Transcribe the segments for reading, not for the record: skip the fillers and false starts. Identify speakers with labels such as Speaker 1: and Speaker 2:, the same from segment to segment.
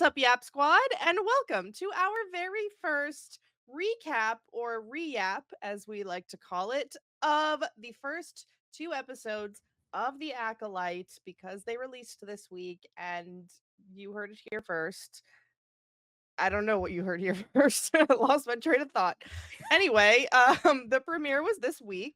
Speaker 1: up, Yap Squad, and welcome to our very first recap, or Re-Yap, as we like to call it, of the first two episodes of The Acolyte, because they released this week, and you heard it here first. I don't know what you heard here first. I lost my train of thought. Anyway, the premiere was this week,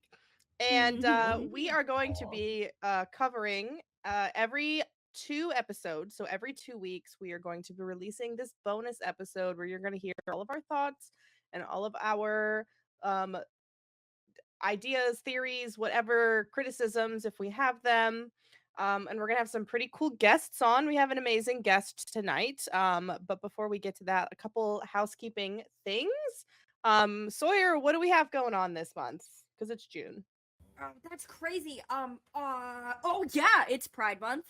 Speaker 1: and we are going to be covering every two episodes. So every 2 weeks, we are going to be releasing this bonus episode where you're going to hear all of our thoughts and all of our um, ideas, theories, whatever criticisms, if we have them. And we're gonna have some pretty cool guests on. We have an amazing guest tonight. But before we get to that, a couple housekeeping things. Sawyer, what do we have going on this month? Because it's June.
Speaker 2: That's crazy. Oh yeah, it's Pride Month.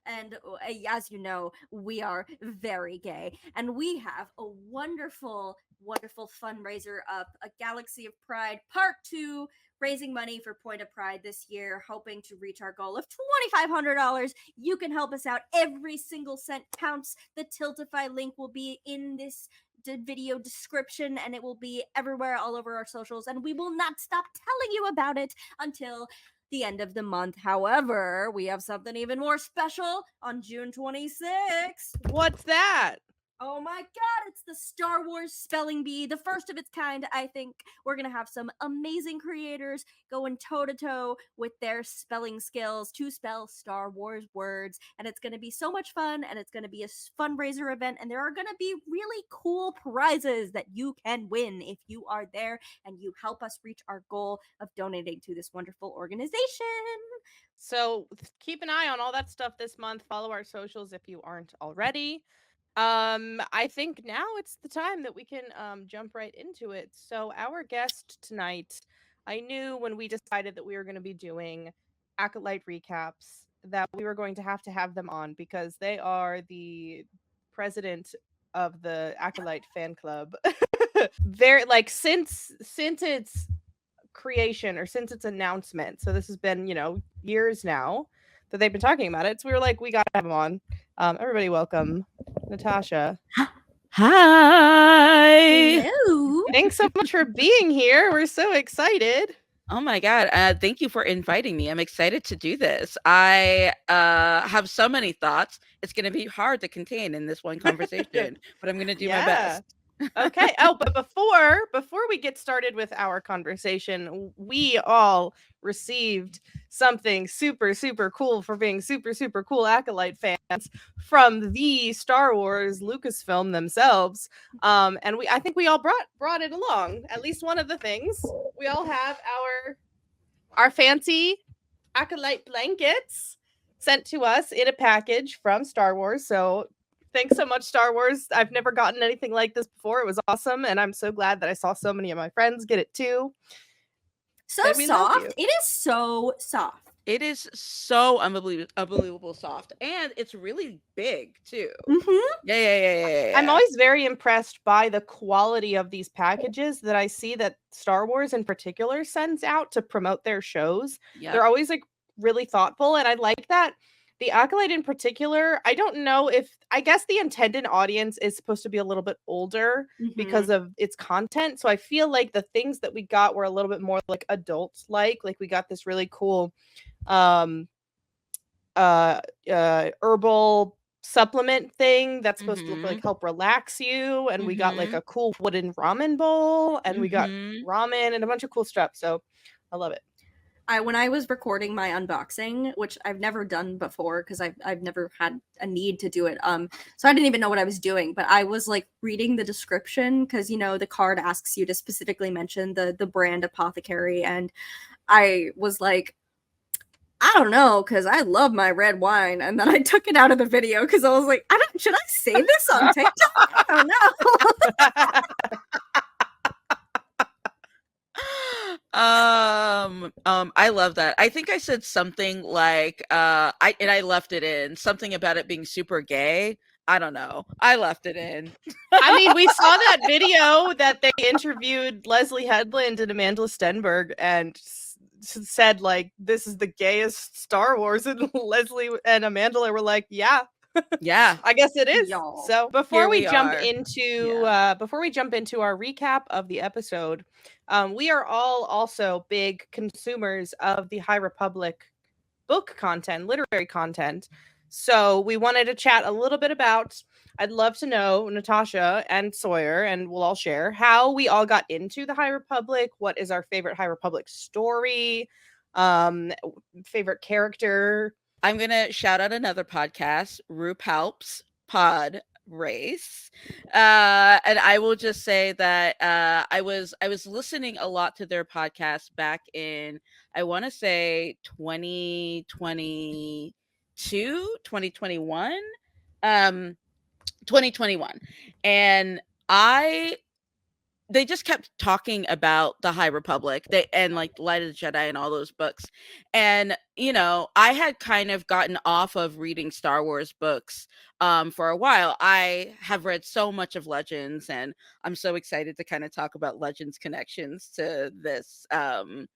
Speaker 2: And as you know, we are very gay, and we have a wonderful, wonderful fundraiser up, a Galaxy of Pride Part 2, raising money for Point of Pride this year, hoping to reach our goal of $2,500. You can help us out. Every single cent counts. The Tiltify link will be in this video description, and it will be everywhere, all over our socials, and we will not stop telling you about it until the end of the month. However, we have something even more special on June 26th.
Speaker 1: What's that?
Speaker 2: Oh my god, it's the Star Wars Spelling Bee, the first of its kind. I think we're going to have some amazing creators going toe-to-toe with their spelling skills to spell Star Wars words, and it's going to be so much fun, and it's going to be a fundraiser event, and there are going to be really cool prizes that you can win if you are there and you help us reach our goal of donating to this wonderful organization.
Speaker 1: So keep an eye on all that stuff this month. Follow our socials if you aren't already. I think now it's the time that we can jump right into it. So our guest tonight, I knew when we decided that we were going to be doing Acolyte recaps that we were going to have them on, because they are the president of the Acolyte fan club. Very, like, since its creation, or since its announcement. So this has been, years now that they've been talking about it. So we were like, we got to have them on. Everybody welcome Natacia.
Speaker 3: Hi.
Speaker 2: Hello.
Speaker 1: Thanks so much for being here. We're so excited.
Speaker 3: Oh my God. Thank you for inviting me. I'm excited to do this. I have so many thoughts. It's going to be hard to contain in this one conversation, but I'm going to do my best.
Speaker 1: Okay. Oh, but before we get started with our conversation, we all received something super, super cool for being super, super cool Acolyte fans from the Star Wars Lucasfilm themselves. And I think we all brought it along. At least one of the things. We all have our fancy Acolyte blankets sent to us in a package from Star Wars. So thanks so much, Star Wars. I've never gotten anything like this before. It was awesome, and I'm so glad that I saw so many of my friends get it too.
Speaker 2: So soft. It is so soft.
Speaker 3: It is so unbelievable soft, and it's really big too.
Speaker 2: Mm-hmm.
Speaker 3: Yeah.
Speaker 1: I'm always very impressed by the quality of these packages that I see that Star Wars in particular sends out to promote their shows.
Speaker 3: Yep.
Speaker 1: They're always like really thoughtful, and I like that. The Acolyte in particular, I don't know if, I guess the intended audience is supposed to be a little bit older because of its content. So I feel like the things that we got were a little bit more like adult-like. Like we got this really cool herbal supplement thing that's supposed to like help relax you. And we got like a cool wooden ramen bowl, and we got ramen and a bunch of cool stuff. So I love it.
Speaker 2: When I was recording my unboxing, which I've never done before because I've never had a need to do it, so I didn't even know what I was doing, but I was like reading the description because the card asks you to specifically mention the brand Apothecary, and I was like, I don't know, because I love my red wine, and then I took it out of the video because I was like, should I say this on TikTok? I don't know.
Speaker 3: I love that. I think I said something like I left it in, something about it being super gay. I don't know. I left it in.
Speaker 1: I mean, we saw that video that they interviewed Leslie Headland and Amanda Stenberg and said like, this is the gayest Star Wars, and Leslie and Amanda were like, yeah.
Speaker 3: Yeah.
Speaker 1: I guess it is.
Speaker 2: Y'all.
Speaker 1: So
Speaker 3: Here
Speaker 1: before we
Speaker 3: we
Speaker 1: jump
Speaker 3: are.
Speaker 1: into
Speaker 3: Yeah.
Speaker 1: our recap of the episode, we are all also big consumers of the High Republic book content, literary content. So we wanted to chat a little bit about. I'd love to know, Natacia and Sawyer, and we'll all share how we all got into the High Republic. What is our favorite High Republic story? Favorite character?
Speaker 3: I'm gonna shout out another podcast, RuPaul's Pod Race, and I will just say that I was listening a lot to their podcast back in, I want to say, 2022, 2021, 2021, and I they just kept talking about the High Republic, they and like Light of the Jedi and all those books. And I had kind of gotten off of reading Star Wars books for a while. I have read so much of Legends, and I'm so excited to kind of talk about Legends connections to this. But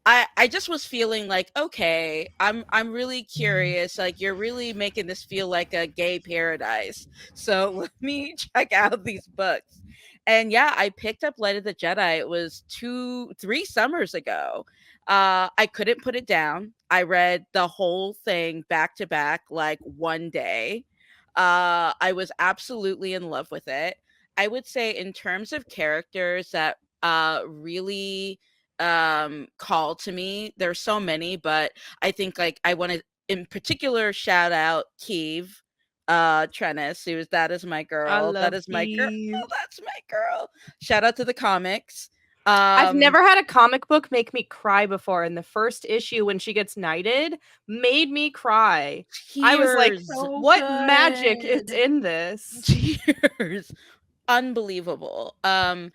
Speaker 3: I just was feeling like, okay, I'm really curious. Like, you're really making this feel like a gay paradise. So let me check out these books. And yeah, I picked up Light of the Jedi. It was 3 summers ago. I couldn't put it down. I read the whole thing back to back, like, one day. I was absolutely in love with it. I would say, in terms of characters that really call to me, there's so many, but I think, like, I want to in particular shout out Kiev Trennis, who is that is my
Speaker 1: I
Speaker 3: girl. That
Speaker 1: love
Speaker 3: is my girl.
Speaker 1: Eve.
Speaker 3: That's my girl. Shout out to the comics.
Speaker 1: I've
Speaker 3: Um
Speaker 1: never had a comic book make me cry before, and the first issue when she gets knighted made me cry. I was like,
Speaker 3: Tears.
Speaker 2: So
Speaker 1: "What magic is
Speaker 2: good.
Speaker 1: in this?"
Speaker 3: Tears. Unbelievable. And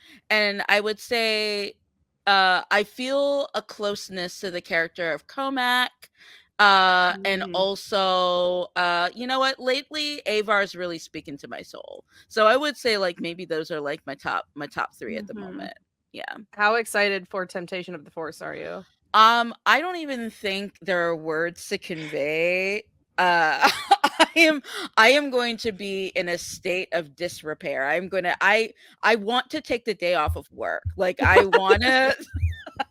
Speaker 3: I would say I feel a closeness to the character of Comac. And
Speaker 1: Mhm.
Speaker 3: also, you know what? Lately, Avar is really speaking to my soul. So I would say, like, maybe those are like my top three at the
Speaker 2: Mhm.
Speaker 3: moment. Yeah.
Speaker 1: How excited for Temptation of the Force are you?
Speaker 3: I don't even think there are words to convey. I am I am going to be in a state of disrepair. I want to take the day off of work. Like, I want to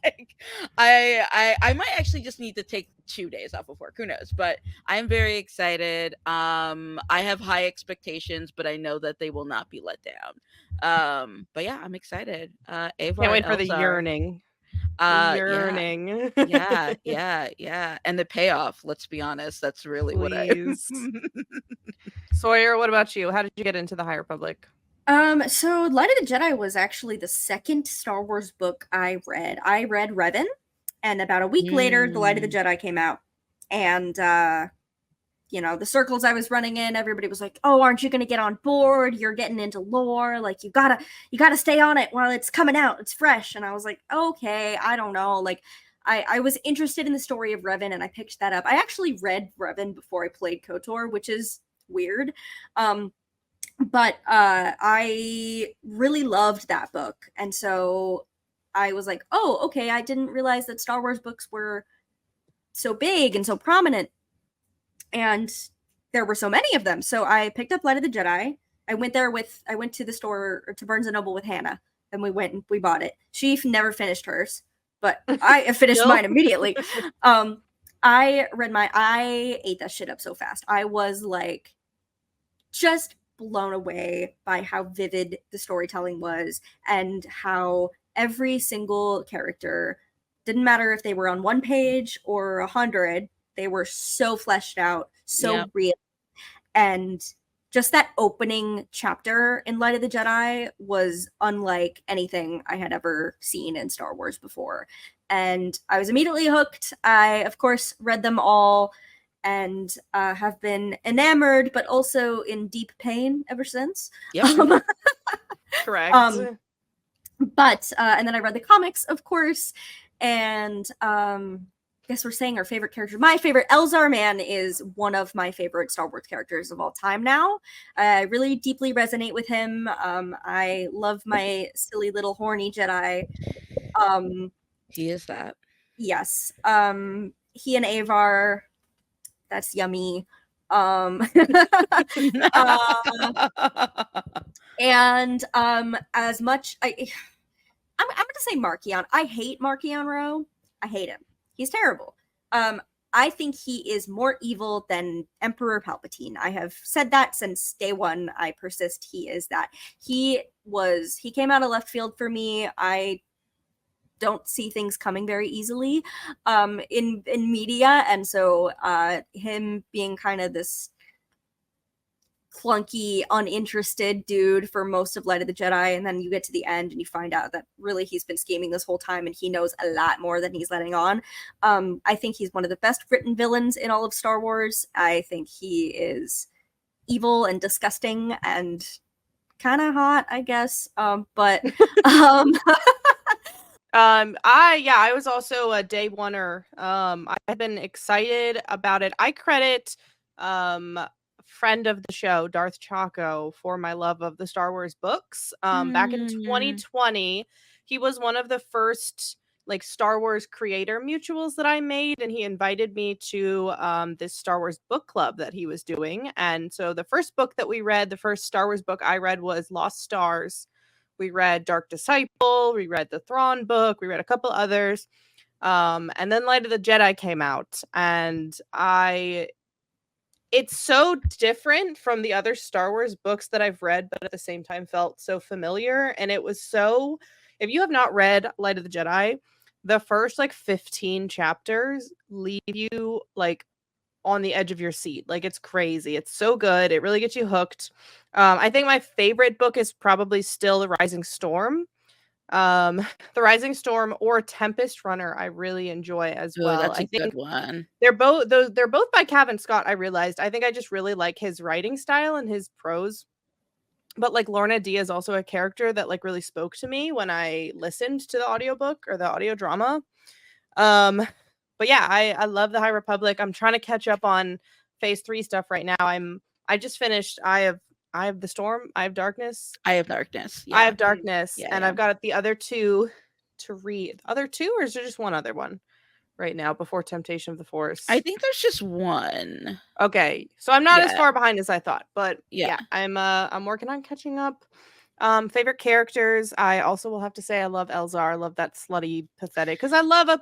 Speaker 3: like I might actually just need to take 2 days off of work. Who knows? But I am very excited. I have high expectations, but I know that they will not be let down. But yeah, I'm excited.
Speaker 1: Can't
Speaker 3: Avar and
Speaker 1: wait for the
Speaker 3: Elzar.
Speaker 1: yearning. The
Speaker 3: Yeah,
Speaker 1: yearning.
Speaker 3: yeah, and the payoff, let's be honest, that's really what I
Speaker 1: Please. Sawyer, what about you? How did you get into the High Republic?
Speaker 2: So Light of the Jedi was actually the second Star Wars book I read. I read Revan, and about a week later, The Light of the
Speaker 3: Mm,
Speaker 2: Jedi came out. And the circles I was running in, everybody was like, "Oh, aren't you going to get on board? You're getting into lore. Like, you gotta stay on it while it's coming out. It's fresh." And I was like, "Okay, I don't know." Like, I was interested in the story of Revan, and I picked that up. I actually read Revan before I played KOTOR, which is weird. But I really loved that book, and so I was like, "Oh, okay." I didn't realize that Star Wars books were so big and so prominent, and there were so many of them. So I picked up Light of the Jedi. I went to the store, or to Barnes and Noble, with Hannah, and we went and we bought it. She never finished hers, but I finished
Speaker 1: Still?
Speaker 2: mine immediately. I ate that shit up so fast. I was like, just blown away by how vivid the storytelling was, and how every single character, didn't matter if they were on one page or 100, they were so fleshed out,
Speaker 3: yep,
Speaker 2: so real. And just that opening chapter in Light of the Jedi was unlike anything I had ever seen in Star Wars before. And I was immediately hooked. I, of course, read them all, and have been enamored, but also in deep pain ever since.
Speaker 3: yep.
Speaker 2: Um,
Speaker 1: Correct.
Speaker 2: um, but and then I read the comics, of course, and I guess we're saying our favorite character. My favorite, Elzar Man, is one of my favorite Star Wars characters of all time now. I really deeply resonate with him. I love my silly little horny Jedi. Um,
Speaker 3: He is that.
Speaker 2: yes. He and Avar, that's yummy. And as much I'm gonna say Markion. I hate Markion Ro. I hate him. He's terrible. I think he is more evil than Emperor Palpatine. I have said that since day one. I persist. He is that. He came out of left field for me. I don't see things coming very easily in media, and so him being kind of this clunky, uninterested dude for most of Light of the Jedi, and then you get to the end and you find out that really he's been scheming this whole time and he knows a lot more than he's letting on. I think he's one of the best written villains in all of Star Wars. I think he is evil and disgusting and kind of hot, I guess. But
Speaker 1: I was also a day oneer. I've been excited about it. I credit friend of the show, Darth Chaco, for my love of the Star Wars books. Back in 2020, he was one of the first like Star Wars creator mutuals that I made, and he invited me to this Star Wars book club that he was doing. And so the first book that we read, the first Star Wars book I read was Lost Stars. We read Dark Disciple, we read the Thrawn book, we read a couple others. And then Light of the Jedi came out, and it's so different from the other Star Wars books that I've read, but at the same time felt so familiar. And it was so, if you have not read Light of the Jedi, the first like 15 chapters leave you like on the edge of your seat. Like it's crazy. It's so good. It really gets you hooked. I think my favorite book is probably still The Rising Storm. The Rising Storm or Tempest Runner I really enjoy as well.
Speaker 3: That's a
Speaker 1: I think
Speaker 3: good one.
Speaker 1: they're both by Cavan Scott, I realized. I think I just really like his writing style and his prose. But like Lorna D is also a character that like really spoke to me when I listened to the audiobook or the audio drama. But yeah, I love the High Republic. I'm trying to catch up on phase 3 stuff right now. I just finished I have the Storm, I have Darkness.
Speaker 3: I have Darkness.
Speaker 1: I have Darkness,
Speaker 3: Yeah,
Speaker 1: and
Speaker 3: yeah.
Speaker 1: I've got the other two to read. Other two, or is there just one other one right now before Temptation of the Force?
Speaker 3: I think there's just one.
Speaker 1: Okay, so I'm not as
Speaker 3: Yeah.
Speaker 1: far behind as I thought, but
Speaker 3: Yeah.
Speaker 1: I'm working on catching up. Favorite characters, I also will have to say I love Elzar. I love that slutty, pathetic, because I love a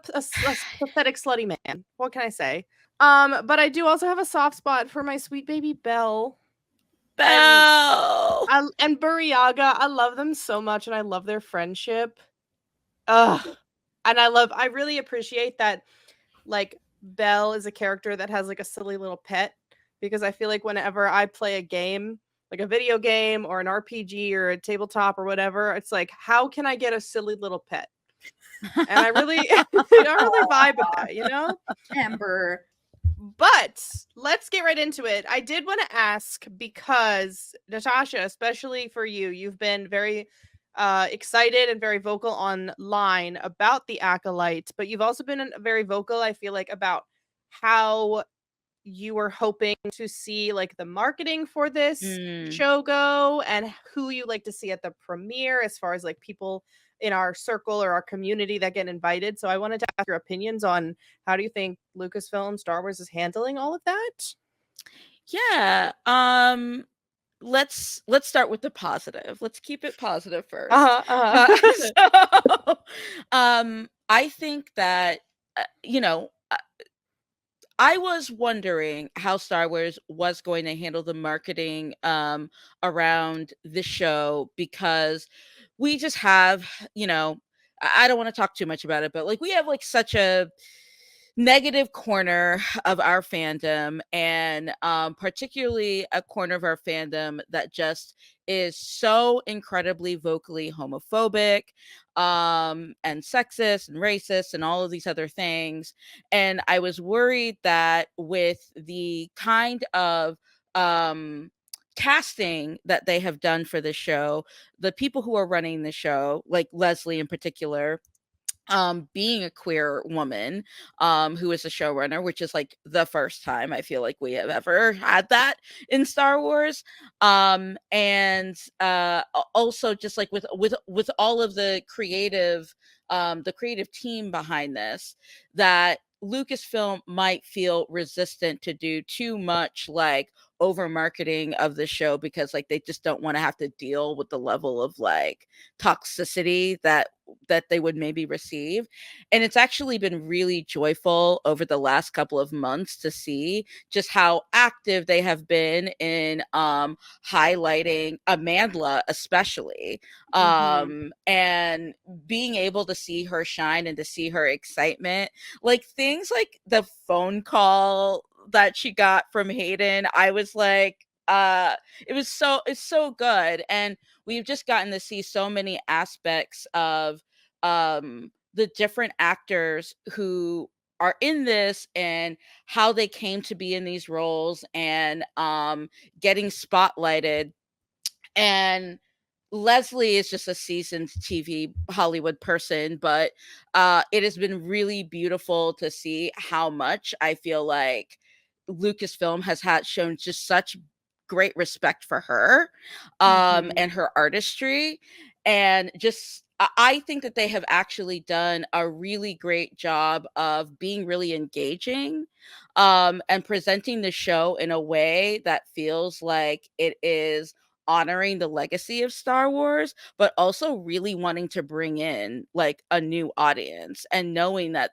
Speaker 1: pathetic, slutty man. What can I say? But I do also have a soft spot for my sweet baby Belle.
Speaker 3: Belle!
Speaker 1: And Buryaga. I love them so much, and I love their friendship. Ugh. And I really appreciate that, like, Belle is a character that has, like, a silly little pet, because I feel like whenever I play a game, like a video game or an RPG or a tabletop or whatever, it's like, how can I get a silly little pet? And I really I really vibe with that, you know?
Speaker 2: Amber.
Speaker 1: But let's get right into it. I did want to ask, because Natacia, especially for you, you've been very excited and very vocal online about the Acolyte, but you've also been very vocal, I feel like, about how you were hoping to see like the marketing for this show go, and who you like to see at the premiere as far as like people in our circle or our community that get invited. So I wanted to ask your opinions on how do you think Lucasfilm Star Wars is handling all of that?
Speaker 3: Yeah. Let's start with the positive. Let's keep it positive first. So, I think that I was wondering how Star Wars was going to handle the marketing around the show, because we just have, I don't want to talk too much about it, but like we have like such a negative corner of our fandom, and particularly a corner of our fandom that just is so incredibly vocally homophobic and sexist and racist and all of these other things. And I was worried that with the kind of casting that they have done for the show, the people who are running the show, like Leslie in particular, being a queer woman who is a showrunner, which is like the first time I feel like we have ever had that in Star Wars, and also just like with all of the creative team behind this, that Lucasfilm might feel resistant to do too much like over marketing of the show because like they just don't want to have to deal with the level of like toxicity that they would maybe receive. And it's actually been really joyful over the last couple of months to see just how active they have been in highlighting Amandla especially,
Speaker 1: Mhm.
Speaker 3: and being able to see her shine and to see her excitement, like things like the phone call that she got from Hayden. I was like, it's so good. And we've just gotten to see so many aspects of the different actors who are in this and how they came to be in these roles and getting spotlighted. And Leslie is just a seasoned TV Hollywood person, but it has been really beautiful to see how much I feel like Lucasfilm has had shown just such great respect for her,
Speaker 1: Mhm.
Speaker 3: and her artistry. And just, I think that they have actually done a really great job of being really engaging, and presenting the show in a way that feels like it is honoring the legacy of Star Wars, but also really wanting to bring in like a new audience and knowing that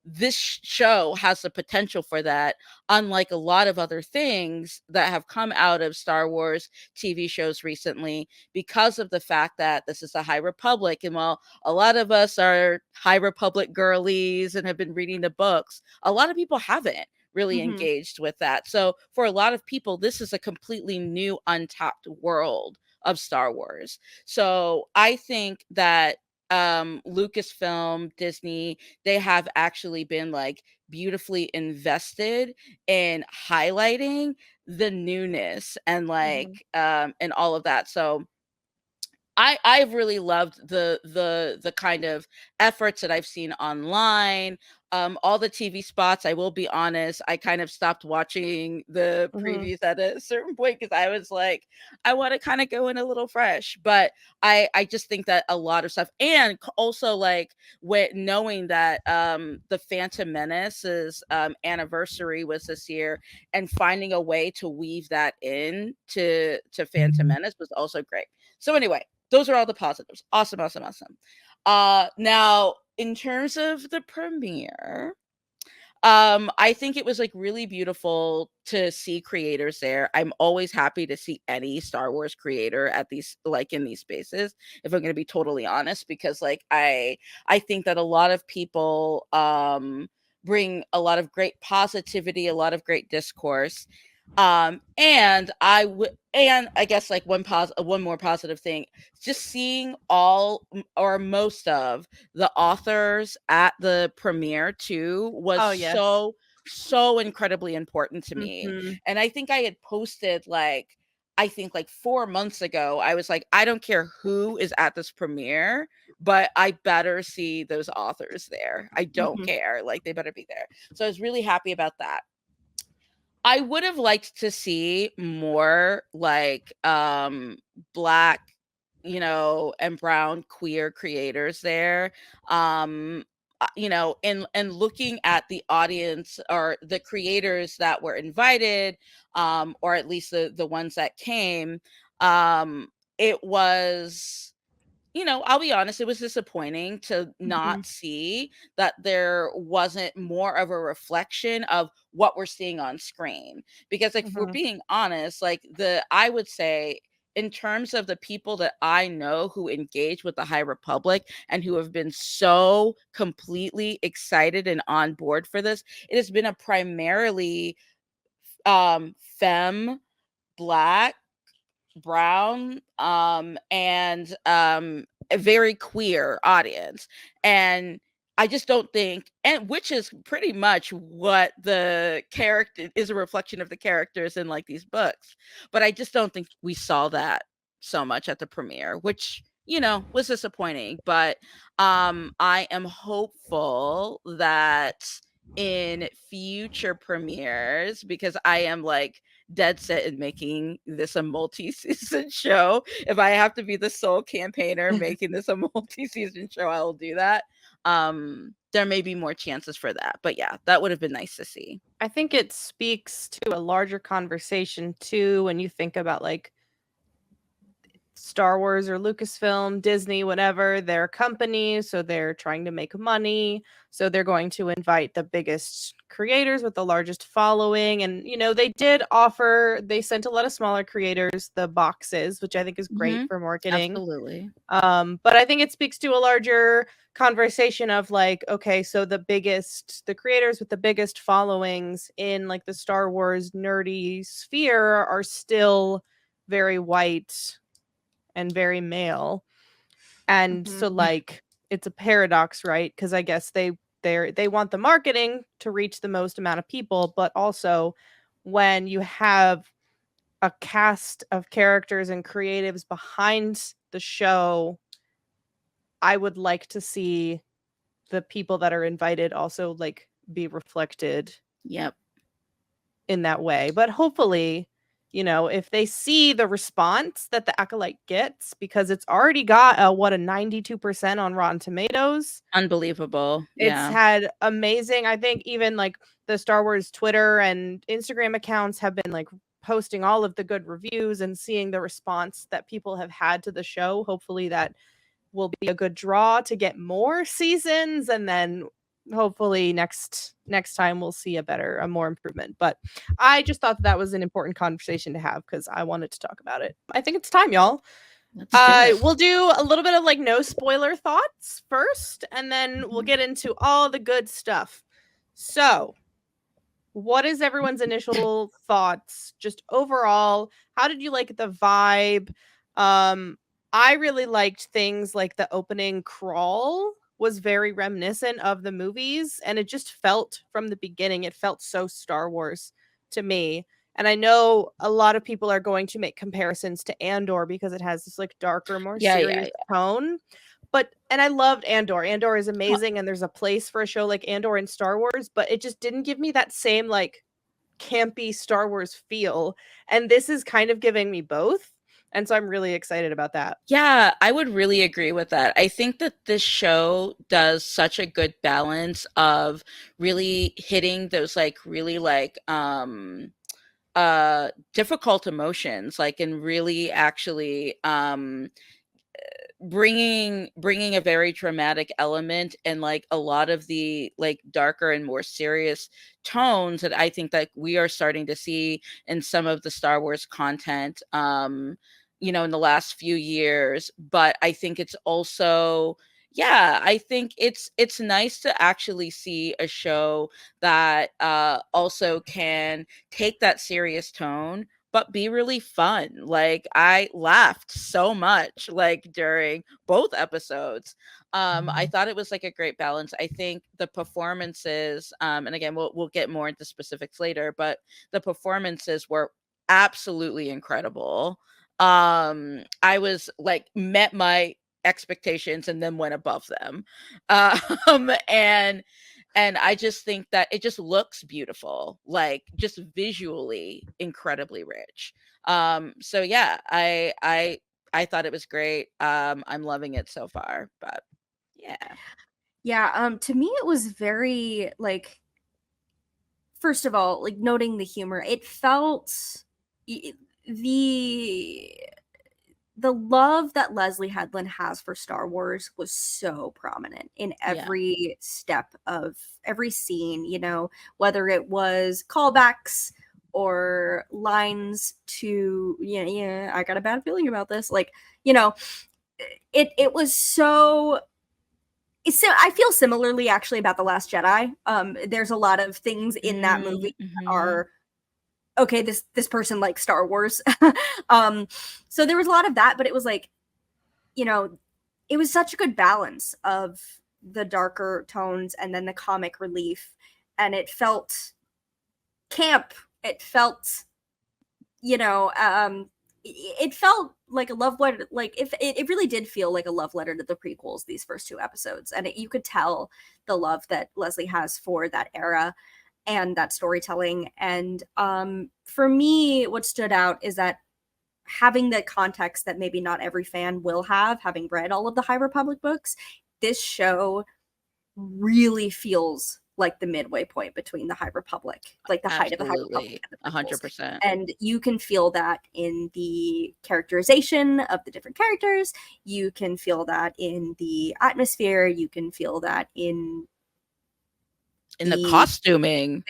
Speaker 3: this show has the potential for that, unlike a lot of other things that have come out of Star Wars TV shows recently, because of the fact that this is a High Republic. And while a lot of us are High Republic girlies and have been reading the books, a lot of people haven't really
Speaker 1: Mhm.
Speaker 3: engaged with that. So for a lot of people, this is a completely new, untapped world of Star Wars. So I think that Lucasfilm, Disney, they have actually been like beautifully invested in highlighting the newness and
Speaker 1: Mhm.
Speaker 3: like and all of that. So I've really loved the kind of efforts that I've seen online, all the TV spots. I will be honest, I kind of stopped watching the
Speaker 1: Mhm.
Speaker 3: previews at a certain point because I was like, I want to kind of go in a little fresh. But I just think that a lot of stuff, and also like with knowing that the Phantom Menace's anniversary was this year, and finding a way to weave that in to Phantom Menace was also great. So anyway, those are all the positives. Awesome, awesome, awesome. Now in terms of the premiere, I think it was like really beautiful to see creators there. I'm always happy to see any Star Wars creator at these, like in these spaces, if I'm going to be totally honest, because like I think that a lot of people bring a lot of great positivity, a lot of great discourse. And I guess like one more positive thing, just seeing all or most of the authors at the premiere too was
Speaker 1: Oh, yes.
Speaker 3: so incredibly important to me.
Speaker 1: Mhm.
Speaker 3: And I think I had posted like, I think like 4 months ago, I was like, I don't care who is at this premiere, but I better see those authors there. I don't
Speaker 1: Mhm.
Speaker 3: care, like they better be there. So I was really happy about that. I would have liked to see more like black, and brown queer creators there. And looking at the audience or the creators that were invited, or at least the ones that came, it was, I'll be honest, it was disappointing to
Speaker 1: Mhm.
Speaker 3: not see that there wasn't more of a reflection of what we're seeing on screen. Because, like, if we're
Speaker 1: Mhm.
Speaker 3: being honest, like, I would say, in terms of the people that I know who engage with the High Republic and who have been so completely excited and on board for this, it has been a primarily femme, black, brown, and a very queer audience. And I just don't think, and which is pretty much what the character is, a reflection of the characters in like these books. But I just don't think we saw that so much at the premiere, which was disappointing. But I am hopeful that in future premieres, because I am like dead set in making this a multi-season show. If I have to be the sole campaigner making this a multi-season show, I will do that. there may be more chances for that. But yeah, that would have been nice to see.
Speaker 1: I think it speaks to a larger conversation too when you think about like Star Wars or Lucasfilm, Disney, whatever, they're companies, so they're trying to make money. So they're going to invite the biggest creators with the largest following. And, you know, they sent a lot of smaller creators the boxes, which I think is great
Speaker 3: Mm-hmm.
Speaker 1: for marketing.
Speaker 3: Absolutely.
Speaker 1: But I think it speaks to a larger conversation of like, okay, so the creators with the biggest followings in like the Star Wars nerdy sphere are still very white and very male. And so like it's a paradox, right? Because I guess they want the marketing to reach the most amount of people, but also when you have a cast of characters and creatives behind the show, I would like to see the people that are invited also like be reflected
Speaker 3: Yep.
Speaker 1: in that way. But hopefully, you know, if they see the response that the Acolyte gets, because it's already got a 92% on Rotten Tomatoes.
Speaker 3: Unbelievable.
Speaker 1: It's
Speaker 3: Yeah.
Speaker 1: had amazing, I think even like the Star Wars Twitter and Instagram accounts have been like posting all of the good reviews and seeing the response that people have had to the show. Hopefully that will be a good draw to get more seasons, and then hopefully next time we'll see a more improvement. But I just thought that was an important conversation to have because I wanted to talk about it. I think it's time, y'all.
Speaker 3: Let's do it.
Speaker 1: We'll do a little bit of like no spoiler thoughts first, and then we'll get into all the good stuff. So, what is everyone's initial thoughts just overall? How did you like the vibe? I really liked things like the opening crawl was very reminiscent of the movies, and it just felt from the beginning, it felt so Star Wars to me. And I know a lot of people are going to make comparisons to Andor because it has this like darker, more
Speaker 3: Yeah,
Speaker 1: serious tone. And I loved Andor. Andor is amazing, and there's a place for a show like Andor in Star Wars, but it just didn't give me that same like campy Star Wars feel. And this is kind of giving me both. And so I'm really excited about that.
Speaker 3: Yeah, I would really agree with that. I think that this show does such a good balance of really hitting those like really like difficult emotions, like, and really actually bringing a very dramatic element and like a lot of the like darker and more serious tones that I think that we are starting to see in some of the Star Wars content you know, in the last few years. But I think it's also, yeah, I think it's nice to actually see a show that also can take that serious tone but be really fun. Like, I laughed so much like during both episodes. I thought it was like a great balance. I think the performances, and again, we'll get more into specifics later, but the performances were absolutely incredible. I was like, met my expectations and then went above them. And I just think that it just looks beautiful, like just visually incredibly rich. So yeah, I thought it was great. I'm loving it so far, but yeah.
Speaker 2: Yeah, to me it was very like, first of all, like noting the humor, it felt the the love that Leslie Headland has for Star Wars was so prominent in every step of every scene, you know, whether it was callbacks or lines to, yeah, I got a bad feeling about this. Like, you know, it was so I feel similarly actually about The Last Jedi. There's a lot of things in that movie that are okay, this person likes Star Wars. So there was a lot of that, but it was like, you know, it was such a good balance of the darker tones and then the comic relief, and it felt camp. It felt, you know, it felt like a love letter. Like, if it really did feel like a love letter to the prequels, these first two episodes, and you could tell the love that Leslie has for that era and that storytelling. And for me, what stood out is that having the context that maybe not every fan will have, having read all of the High Republic books, this show really feels like the midway point between the High Republic, like the height of the High Republic
Speaker 3: Absolutely.
Speaker 2: and the prequels.
Speaker 3: 100%.
Speaker 2: And you can feel that in the characterization of the different characters. You can feel that in the atmosphere. You can feel that in
Speaker 3: the costuming.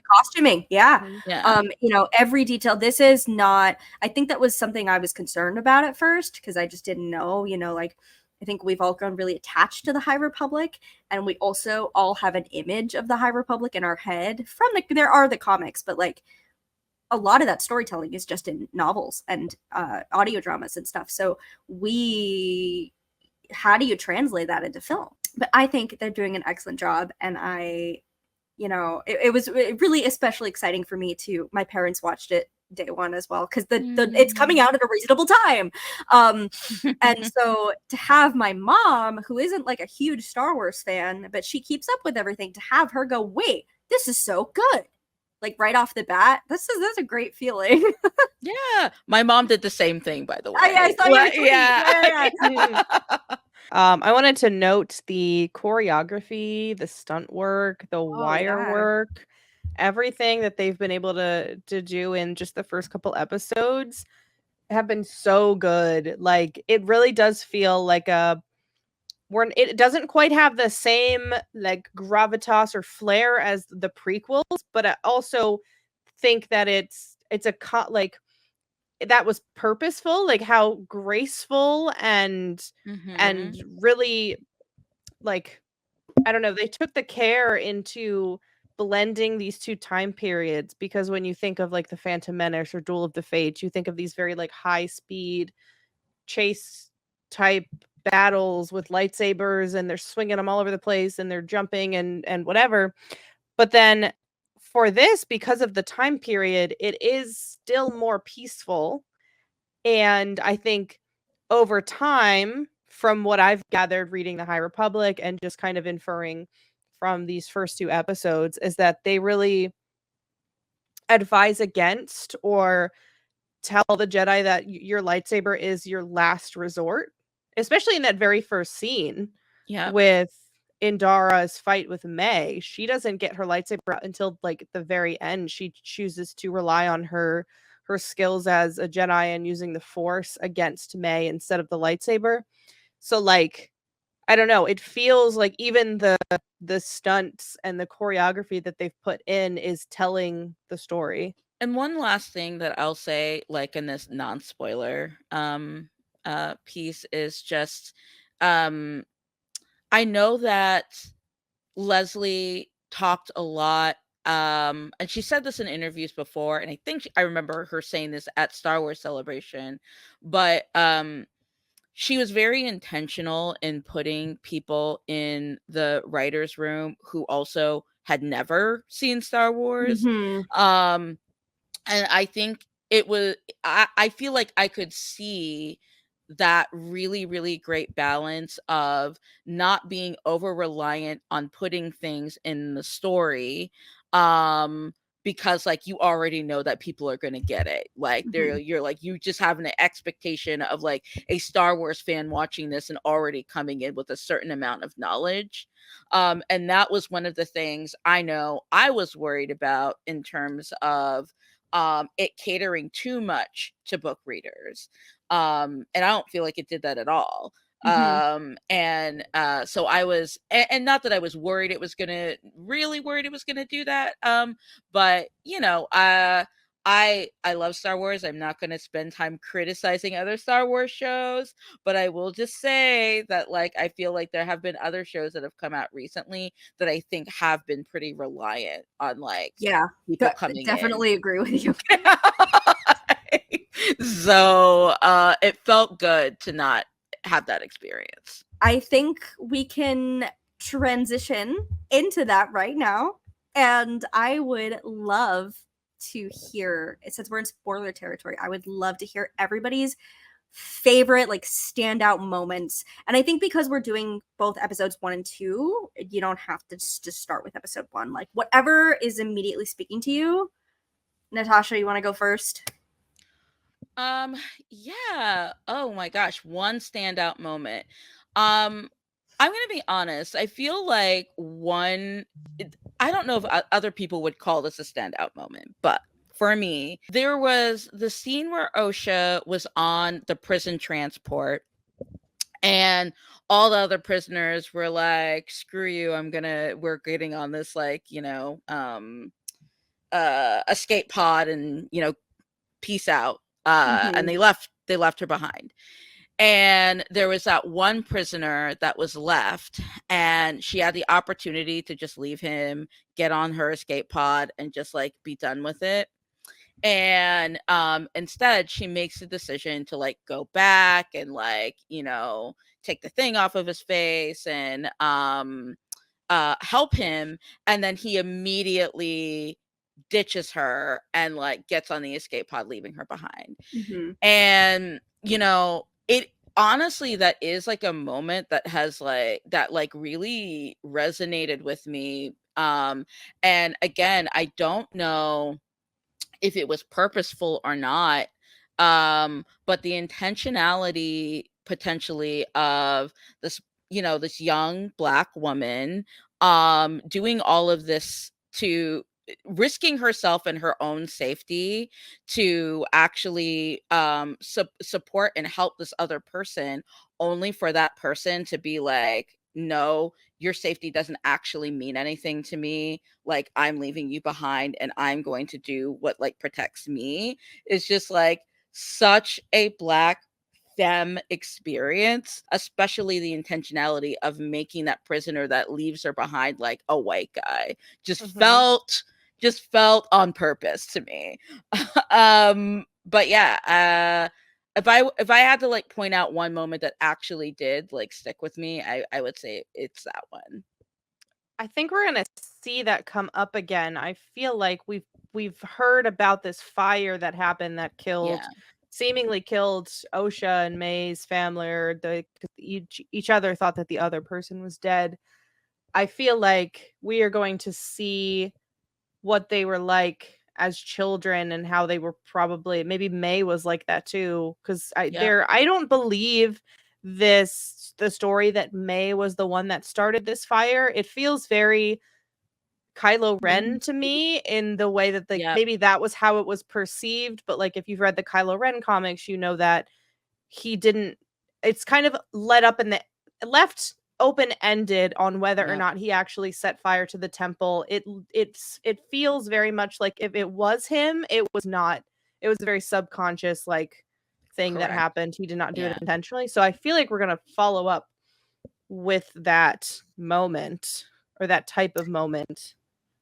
Speaker 2: Yeah.
Speaker 3: Yeah.
Speaker 2: You know, every detail. This is not, I think that was something I was concerned about at first because I just didn't know, you know, like I think we've all grown really attached to the High Republic, and we also all have an image of the High Republic in our head from there are the comics, but like a lot of that storytelling is just in novels and audio dramas and stuff. So how do you translate that into film? But I think they're doing an excellent job, and you know, it was really especially exciting for me to. My parents watched it day one as well because it's coming out at a reasonable time, and so to have my mom, who isn't like a huge Star Wars fan, but she keeps up with everything, to have her go, "Wait, this is so good!" Like right off the bat, that's a great feeling.
Speaker 3: Yeah, my mom did the same thing, by the way.
Speaker 2: I saw your tweet. Yeah.
Speaker 1: I wanted to note the choreography, the stunt work, the wire
Speaker 2: yeah.
Speaker 1: work, everything that they've been able to do in just the first couple episodes have been so good. Like it really does feel like it doesn't quite have the same like gravitas or flair as the prequels, but I also think that it's like that was purposeful, like how graceful and really like I don't know, they took the care into blending these two time periods, because when you think of like the Phantom Menace or Duel of the Fates, you think of these very like high speed chase type battles with lightsabers, and they're swinging them all over the place and they're jumping and whatever. But then for this, because of the time period, it is still more peaceful. And I think over time, from what I've gathered reading the High Republic and just kind of inferring from these first two episodes, is that they really advise against or tell the Jedi that your lightsaber is your last resort, especially in that very first scene with Indara's fight with May. She doesn't get her lightsaber out until like the very end. She chooses to rely on her skills as a Jedi and using the Force against May instead of the lightsaber. So like I don't know, it feels like even the stunts and the choreography that they've put in is telling the story.
Speaker 3: And one last thing that I'll say, like in this non-spoiler piece, is just I know that Leslie talked a lot, and she said this in interviews before, and I think I remember her saying this at Star Wars Celebration, but she was very intentional in putting people in the writer's room who also had never seen Star Wars. And I think it was, I feel like I could see that really, really great balance of not being over reliant on putting things in the story. Because like you already know that people are going to get it. Like you're like, you just have an expectation of like a Star Wars fan watching this and already coming in with a certain amount of knowledge. And that was one of the things I know I was worried about in terms of it catering too much to book readers. And I don't feel like it did that at all. So I was, and not that I was worried it was really worried it was gonna do that. But you know, I love Star Wars. I'm not going to spend time criticizing other Star Wars shows, but I will just say that like I feel like there have been other shows that have come out recently that I think have been pretty reliant on like people coming
Speaker 2: definitely
Speaker 3: in.
Speaker 2: Agree with you.
Speaker 3: So it felt good to not have that experience.
Speaker 2: I think we can transition into that right now, and I would love to hear, since we're in spoiler territory, I would love to hear everybody's favorite like standout moments. And I think because we're doing both episodes 1 and 2, you don't have to just start with episode 1. Like whatever is immediately speaking to you. Natasha, you want to go first?
Speaker 3: Yeah. Oh my gosh, one standout moment. I'm gonna be honest. I feel like I don't know if other people would call this a standout moment, but for me, there was the scene where Osha was on the prison transport, and all the other prisoners were like, "Screw you! We're getting on this escape pod, and peace out." And
Speaker 2: Mhm.
Speaker 3: they left her behind. And there was that one prisoner that was left, and she had the opportunity to just leave him, get on her escape pod, and just like be done with it. And instead, she makes the decision to like go back and take the thing off of his face and help him. And then he immediately ditches her and like gets on the escape pod, leaving her behind.
Speaker 2: Mhm.
Speaker 3: And it honestly, that is like a moment that has like really resonated with me. And again, I don't know if it was purposeful or not, but the intentionality potentially of this young Black woman doing all of this, to risking herself and her own safety to actually support and help this other person, only for that person to be like, no, your safety doesn't actually mean anything to me. Like, I'm leaving you behind and I'm going to do what like protects me. Is just like such a Black femme experience, especially the intentionality of making that prisoner that leaves her behind like a white guy just felt on purpose to me. But yeah, if I had to like point out one moment that actually did like stick with me, I would say it's that one.
Speaker 1: I think we're gonna see that come up again. I feel like we've heard about this fire that happened that
Speaker 3: Yeah.
Speaker 1: seemingly killed Osha and May's family, or each other thought that the other person was dead. I feel like we are going to see what they were like as children, and how they were, probably maybe May was like that too, cuz
Speaker 3: Yep.
Speaker 1: I don't believe the story that May was the one that started this fire. It feels very Kylo Ren to me, in the way that
Speaker 3: Yep.
Speaker 1: maybe that was how it was perceived, but like if you've read the Kylo Ren comics, you know that he didn't it's kind of left open-ended on whether or
Speaker 3: Yep.
Speaker 1: not he actually set fire to the temple. It feels very much like if it was him, it was not. It was a very subconscious like thing that
Speaker 3: Correct.
Speaker 1: happened. He did not do it
Speaker 3: Yeah.
Speaker 1: intentionally. So I feel like we're going to follow up with that moment, or that type of moment,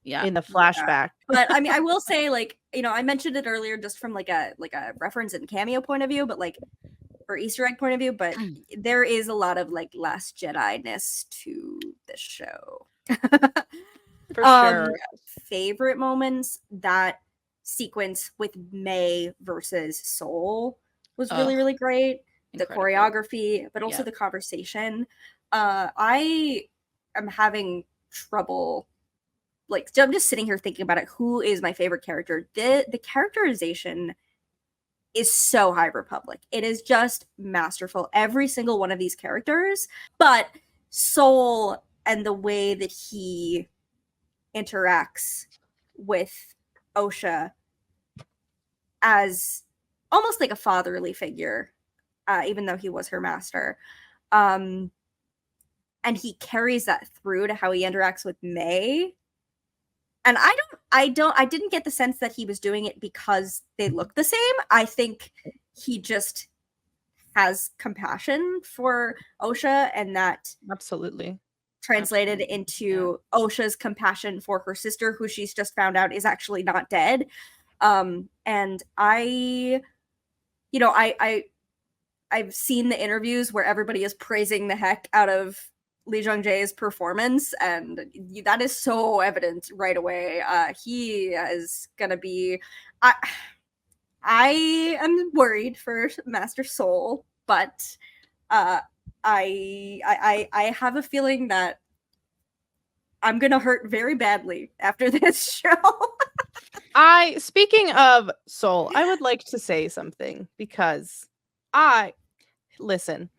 Speaker 3: Yeah.
Speaker 1: in the
Speaker 2: Yeah.
Speaker 1: flashback.
Speaker 2: But I mean, I will say, like, I mentioned it earlier just from like a reference and cameo point of view, but like, or Easter egg point of view, but there is a lot of like Last Jedi-ness to this show.
Speaker 1: For sure.
Speaker 2: Favorite moments, that sequence with May versus Soul was really,
Speaker 3: Oh,
Speaker 2: really great. The
Speaker 3: incredible.
Speaker 2: choreography, but also
Speaker 3: Yeah.
Speaker 2: the conversation. I am having trouble, like, I'm just sitting here thinking about it. Who is my favorite character? The characterization is so High Republic. It is just masterful. Every single one of these characters, but Soul and the way that he interacts with Osha as almost like a fatherly figure, even though he was her master. And he carries that through to how he interacts with May. And I didn't get the sense that he was doing it because they look the same. I think he just has compassion for Osha, and that
Speaker 1: Absolutely.
Speaker 2: translated into Osha's compassion for her sister, who she's just found out is actually not dead. And I've seen the interviews where everybody is praising the heck out of Lee Jung Jae's performance, and that is so evident right away. He is gonna be. I am worried for Master Soul, but I have a feeling that I'm gonna hurt very badly after this show.
Speaker 1: Speaking of Soul, I would like to say something, because I listen.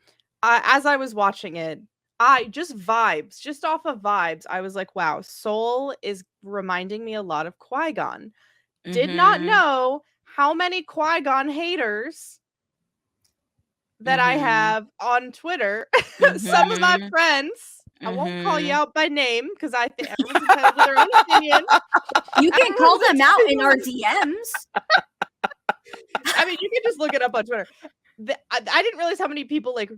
Speaker 1: As I was watching it, I just vibes, just off of vibes, I was like, wow, Soul is reminding me a lot of Qui-Gon. Did not
Speaker 3: Mm-hmm.
Speaker 1: know how many Qui-Gon haters that I
Speaker 3: Mm-hmm.
Speaker 1: have on Twitter. Some of my
Speaker 3: Mm-hmm.
Speaker 1: friends, I won't call you
Speaker 3: Mm-hmm.
Speaker 1: out by name because I think everyone's entitled to their own opinion.
Speaker 2: You can call
Speaker 1: Everyone's
Speaker 2: them out in our
Speaker 1: entitled.
Speaker 2: DMs.
Speaker 1: I mean, you can just look it up on Twitter. I didn't realize how many people like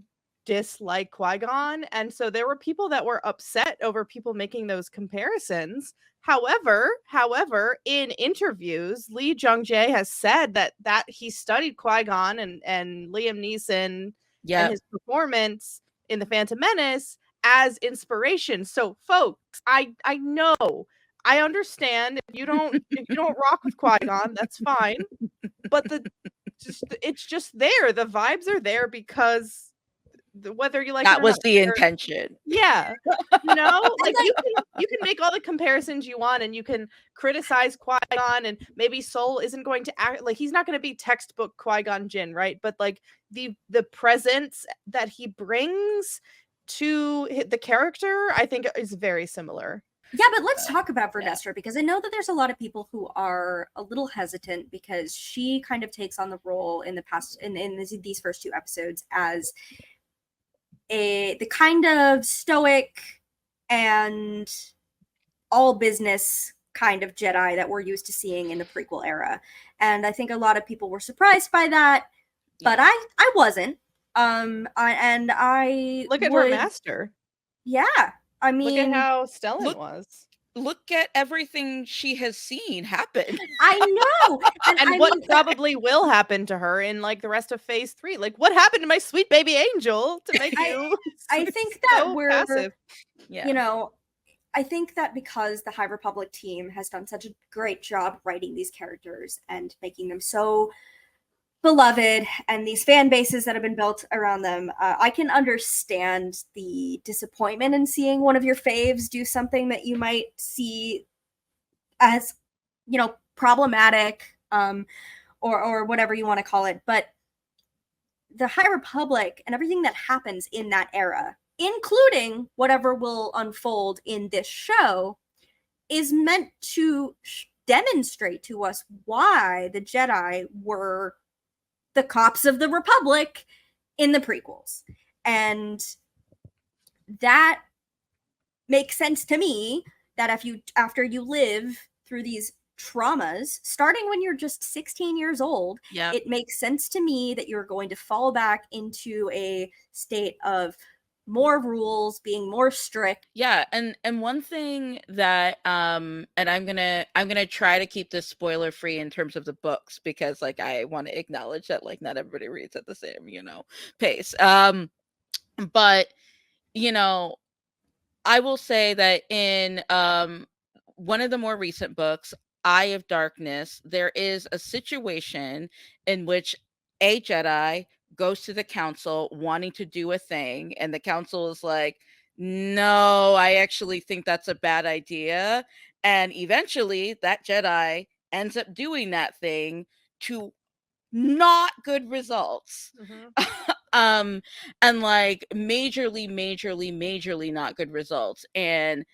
Speaker 1: dislike Qui-Gon, and so there were people that were upset over people making those comparisons. However, in interviews, Lee Jung-jae has said that he studied Qui-Gon and Liam Neeson and
Speaker 3: Yep.
Speaker 1: his performance in The Phantom Menace as inspiration. So, folks, I know, I understand if you don't rock with Qui-Gon, that's fine. But it's just there. The vibes are there because whether you like it
Speaker 3: That
Speaker 1: or
Speaker 3: was
Speaker 1: not.
Speaker 3: the intention.
Speaker 1: Yeah. Like
Speaker 2: like-
Speaker 1: you can make all the comparisons you want and you can criticize Qui-Gon and maybe Soul isn't going to act like he's not going to be textbook Qui-Gon Jinn, right? But like the presence that he brings to the character, I think is very similar.
Speaker 2: Yeah, but let's talk about Vernestra because I know that there's a lot of people who are a little hesitant because she kind of takes on the role in the past in these first two episodes as the kind of stoic and all business kind of Jedi that we're used to seeing in the prequel era. And I think a lot of people were surprised by that, but I wasn't. I
Speaker 1: Look at her master.
Speaker 2: Yeah. I mean,
Speaker 1: look at how Stellan
Speaker 3: look-
Speaker 1: was.
Speaker 3: Look at everything she has seen happen.
Speaker 2: I know.
Speaker 1: And what probably will happen to her in like the rest of phase 3. Like what happened to my sweet baby angel to make you
Speaker 2: I think that
Speaker 1: so
Speaker 2: we're
Speaker 1: passive?
Speaker 3: Yeah.
Speaker 2: You know, I think that because the High Republic team has done such a great job writing these characters and making them so beloved and these fan bases that have been built around them, I can understand the disappointment in seeing one of your faves do something that you might see as, problematic, or whatever you want to call it. But the High Republic and everything that happens in that era, including whatever will unfold in this show, is meant to demonstrate to us why the Jedi were the cops of the Republic in the prequels. And that makes sense to me that after you live through these traumas, starting when you're just 16 years old, it makes sense to me that you're going to fall back into a state of more rules, being more strict.
Speaker 3: Yeah, and one thing that and I'm gonna try to keep this spoiler free in terms of the books because like I want to acknowledge that like not everybody reads at the same pace. But I will say that in one of the more recent books, Eye of Darkness, there is a situation in which a Jedi goes to the council wanting to do a thing, and the council is like, no, I actually think that's a bad idea. And eventually, that Jedi ends up doing that thing to not good results. And like majorly not good results. And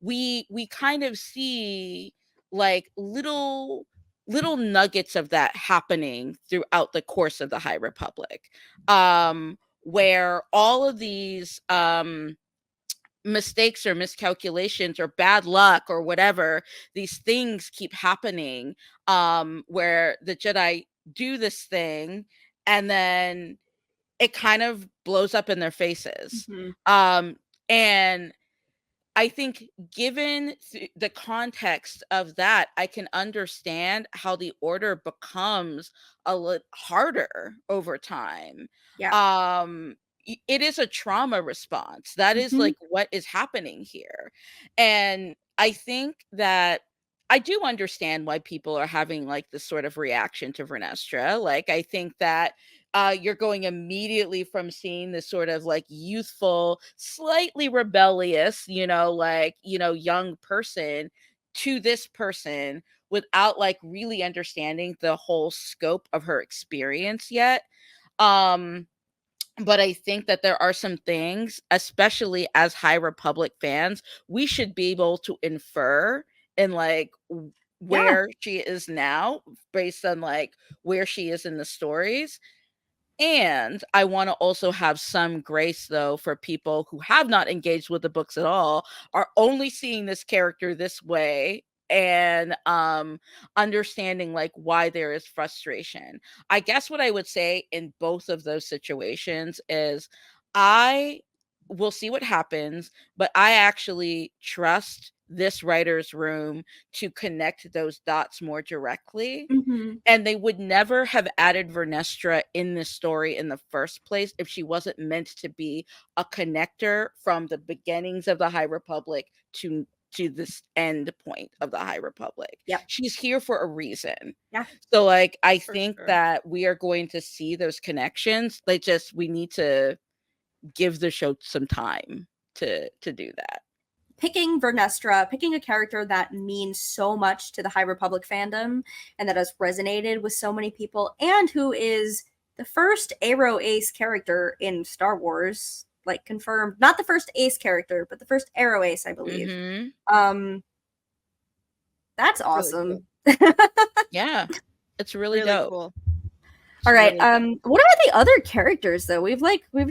Speaker 3: we kind of see like little nuggets of that happening throughout the course of the High Republic, where all of these mistakes or miscalculations or bad luck or whatever, these things keep happening, where the Jedi do this thing and then it kind of blows up in their faces. And I think given the context of that, I can understand how the order becomes a little harder over time.
Speaker 2: Yeah.
Speaker 3: It is a trauma response. That is like what is happening here. And I think that I do understand why people are having like this sort of reaction to Vernestra. Like, I think that you're going immediately from seeing this sort of like youthful, slightly rebellious, young person to this person without like really understanding the whole scope of her experience yet. But I think that there are some things, especially as High Republic fans, we should be able to infer in like
Speaker 2: Yeah.
Speaker 3: where she is now based on like where she is in the stories. And I want to also have some grace, though, for people who have not engaged with the books at all, are only seeing this character this way, and understanding like why there is frustration. I guess what I would say in both of those situations is I will see what happens, but I actually trust this writer's room to connect those dots more directly,
Speaker 2: Mm-hmm.
Speaker 3: and they would never have added Vernestra in this story in the first place if she wasn't meant to be a connector from the beginnings of the High Republic to this end point of the High Republic.
Speaker 2: Yep.
Speaker 3: She's here for a reason.
Speaker 2: Yeah.
Speaker 3: So like I
Speaker 1: For
Speaker 3: think
Speaker 1: sure.
Speaker 3: that we are going to see those connections. We need to give the show some time to do that.
Speaker 2: Picking Vernestra, picking a character that means so much to the High Republic fandom and that has resonated with so many people, and who is the first Aero Ace character in Star Wars, like confirmed, not the first Ace character, but the first Aero Ace, I believe.
Speaker 3: Mm-hmm.
Speaker 2: That's
Speaker 1: Really
Speaker 2: awesome.
Speaker 3: Yeah, it's really,
Speaker 1: Really
Speaker 3: dope.
Speaker 1: cool.
Speaker 2: All right.
Speaker 3: Really dope.
Speaker 2: What about the other characters though? We've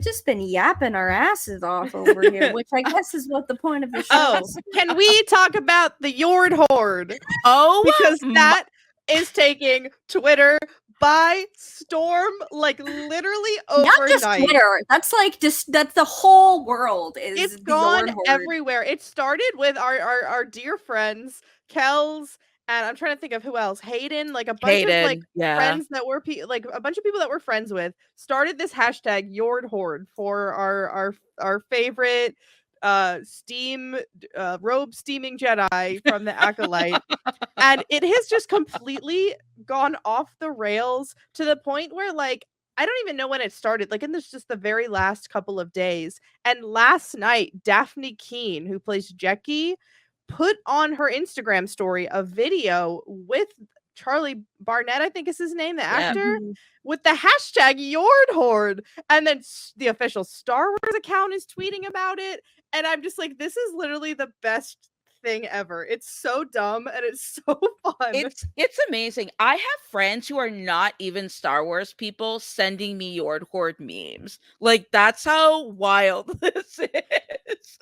Speaker 2: just been yapping our asses off over here, which I guess is what the point of the show
Speaker 1: Oh,
Speaker 2: is.
Speaker 1: can we talk about the Yord Horde?
Speaker 3: Oh,
Speaker 1: Because that is taking Twitter by storm, like literally
Speaker 2: Not just
Speaker 1: overnight.
Speaker 2: Twitter. That's like that's the whole world is
Speaker 1: It's
Speaker 2: the
Speaker 1: gone
Speaker 2: Yord Horde.
Speaker 1: everywhere. It started with our dear friends, Kells, and I'm trying to think of who else. Hayden, like a bunch of like
Speaker 3: Hayden, yeah.
Speaker 1: friends that were like a bunch of people that we're friends with started this hashtag Yord Horde for our favorite steam robe steaming Jedi from the Acolyte. And it has just completely gone off the rails to the point where like I don't even know when it started. Like in this just the very last couple of days. And last night, Daphne Keene, who plays Jecki, put on her Instagram story a video with Charlie Barnett, I think is his name, the
Speaker 3: Yeah.
Speaker 1: actor,
Speaker 2: Mhm.
Speaker 1: with the hashtag Yord Horde. And then the official Star Wars account is tweeting about it. And I'm just like, this is literally the best thing ever. It's so dumb and it's so fun.
Speaker 3: It's amazing. I have friends who are not even Star Wars people sending me Yord Horde memes. Like that's how wild this is.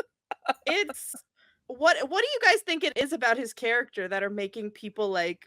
Speaker 1: It's what do you guys think it is about his character that are making people like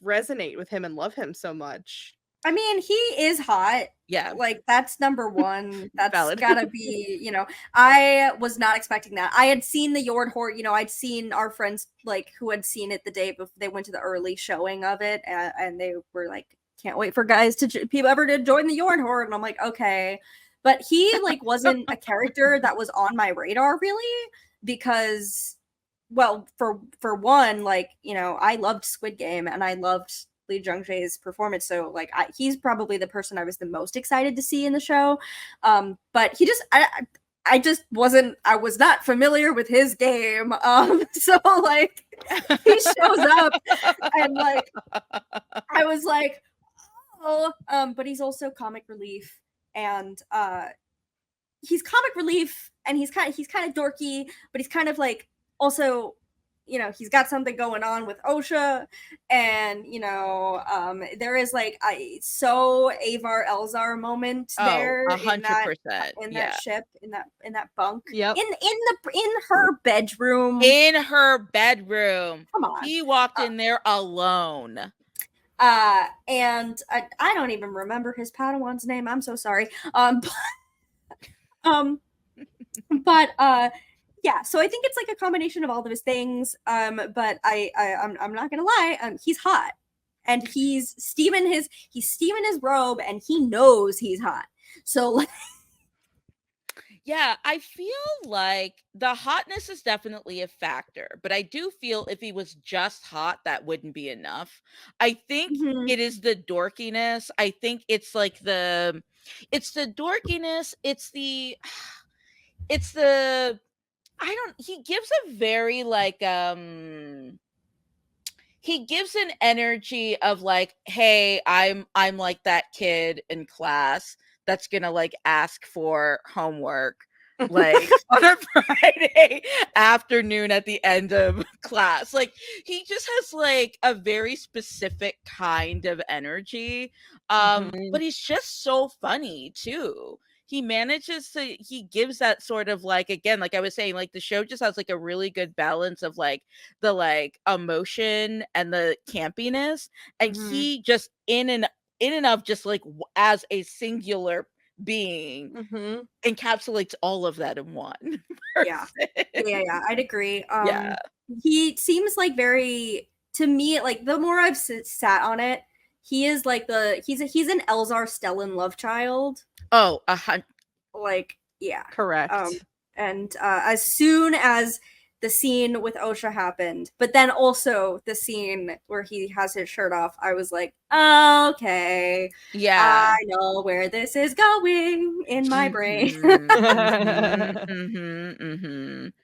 Speaker 1: resonate with him and love him so much?
Speaker 2: I mean, he is hot.
Speaker 3: Yeah.
Speaker 2: Like that's number one. That's
Speaker 1: Valid.
Speaker 2: gotta be, I was not expecting that. I had seen the Yord Horde, I'd seen our friends like who had seen it the day before they went to the early showing of it, and they were like, can't wait for guys people ever to join the Yord Horde. And I'm like, okay. But he like wasn't a character that was on my radar really, because well, for one, like, I loved Squid Game and I loved Lee Jung Jae's performance, so like he's probably the person I was the most excited to see in the show. But he just I was not familiar with his game. So like he shows up and like I was like, oh, but he's also comic relief, and he's comic relief, and he's kind of dorky, but he's kind of like also, he's got something going on with OSHA, and there is like a so Avar Elzar moment there
Speaker 3: 100%.
Speaker 2: in that ship, in that bunk,
Speaker 1: Yep.
Speaker 2: in her bedroom.
Speaker 3: In her bedroom.
Speaker 2: Come on.
Speaker 3: He walked in there alone.
Speaker 2: And I don't even remember his Padawan's name. I'm so sorry. But yeah, so I think it's like a combination of all of his things. But I'm not gonna lie, he's hot, and he's steaming his robe, and he knows he's hot. So like,
Speaker 3: yeah, I feel like the hotness is definitely a factor, but I do feel if he was just hot, that wouldn't be enough. I think it is the dorkiness. I think it's like it's the dorkiness. He gives a very like, he gives an energy of like, hey, I'm like that kid in class that's gonna like ask for homework like on a Friday afternoon at the end of class. Like he just has like a very specific kind of energy.
Speaker 1: Mhm.
Speaker 3: But he's just so funny too. He gives that sort of like, again, like I was saying, like the show just has like a really good balance of like the like emotion and the campiness. And
Speaker 1: Mhm.
Speaker 3: he just in and of just like as a singular being
Speaker 1: Mhm.
Speaker 3: encapsulates all of that in one
Speaker 2: Yeah.
Speaker 3: person.
Speaker 2: Yeah, I'd agree.
Speaker 3: Yeah.
Speaker 2: He seems like very, to me, like the more I've sat on it, he is like he's an Elzar Stellan love child.
Speaker 3: Oh,
Speaker 2: Like, yeah. Um,
Speaker 1: Correct.
Speaker 2: and as soon as the scene with Osha happened, but then also the scene where he has his shirt off, I was like, okay,
Speaker 3: yeah.
Speaker 2: I know where this is going in my brain.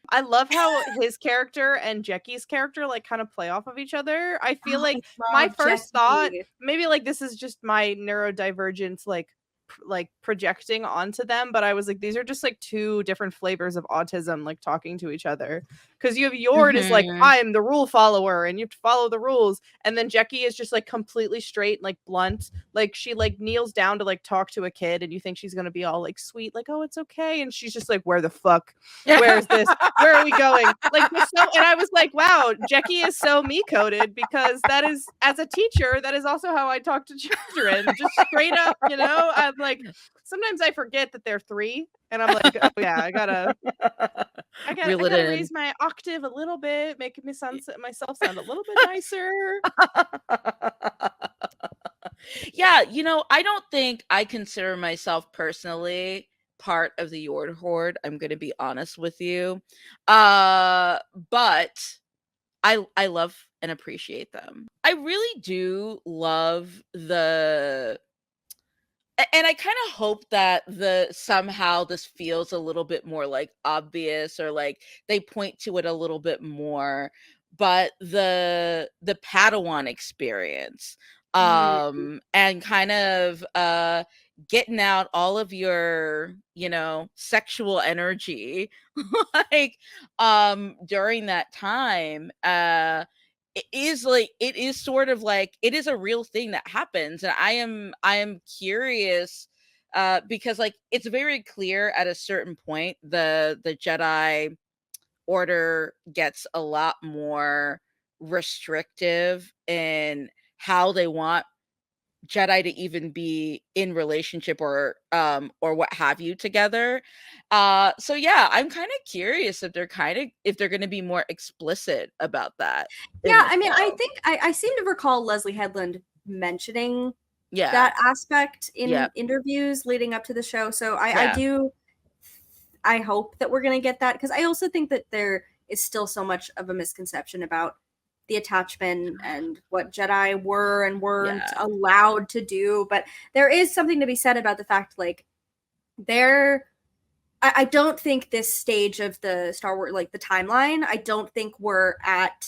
Speaker 1: I love how his character and Jackie's character like kind of play off of each other. I feel
Speaker 2: Oh,
Speaker 1: like
Speaker 2: I
Speaker 1: my
Speaker 2: love
Speaker 1: first thought,
Speaker 2: Jackie.
Speaker 1: maybe like this is just my neurodivergence like projecting onto them, but I was like these are just like two different flavors of autism like talking to each other. Cuz you have Yord is like
Speaker 3: Mhm.
Speaker 1: I'm the rule follower and you have to follow the rules, and then Jackie is just like completely straight and like blunt. Like she like kneels down to like talk to a kid and you think she's going to be all like sweet like oh it's okay, and she's just like where the fuck, where's this, where are we going? Like just so, and I was like, wow, Jackie is so me coded, because that is, as a teacher, that is also how I talk to children. Just straight up, I'm like, sometimes I forget that they're 3 and I'm like, oh yeah, I
Speaker 3: Reel it
Speaker 1: gotta
Speaker 3: in.
Speaker 1: raise my octave a little bit, make me myself sound a little bit nicer.
Speaker 3: Yeah, I don't think I consider myself personally part of the Yord Horde. I'm going to be honest with you. But I love and appreciate them. I really do love and I kind of hope that the somehow this feels a little bit more like obvious, or like they point to it a little bit more, but the Padawan experience,
Speaker 2: Mm.
Speaker 3: and kind of getting out all of your sexual energy like during that time, it is sort of like it is a real thing that happens, and I am curious, because like it's very clear at a certain point the Jedi Order gets a lot more restrictive in how they want Jedi to even be in relationship or what have you together. So yeah, I'm kind of curious if they're going to be more explicit about that in
Speaker 2: Yeah,
Speaker 3: the
Speaker 2: I mean, I
Speaker 3: show.
Speaker 2: think I seem to recall Leslie Headland mentioning
Speaker 3: Yeah.
Speaker 2: that aspect in
Speaker 3: Yep.
Speaker 2: interviews leading up to the show. So I
Speaker 3: Yeah.
Speaker 2: do, I hope that we're going to get that, because I also think that there is still so much of a misconception about the attachment and what Jedi were and weren't
Speaker 3: Yeah.
Speaker 2: allowed to do. But there is something to be said about the fact, like, there, I don't think this stage of the Star Wars, like the timeline, I don't think we're at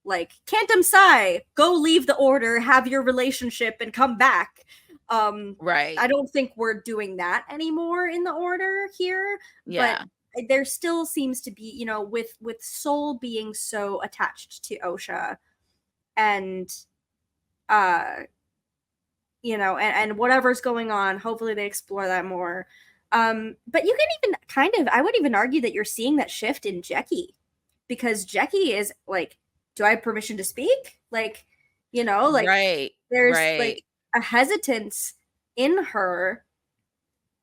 Speaker 2: like Cantum Psi, go leave the order, have your relationship, and come back.
Speaker 3: Right.
Speaker 2: I don't think we're doing that anymore in the order here, but
Speaker 3: Yeah.
Speaker 2: there still seems to be, with Soul being so attached to Osha, and uh and whatever's going on, hopefully they explore that more. But you can even kind of, I would even argue that you're seeing that shift in Jackie, because Jackie is like, do I have permission to speak? Like, like
Speaker 3: Right.
Speaker 2: there's like
Speaker 3: Right.
Speaker 2: a hesitance in her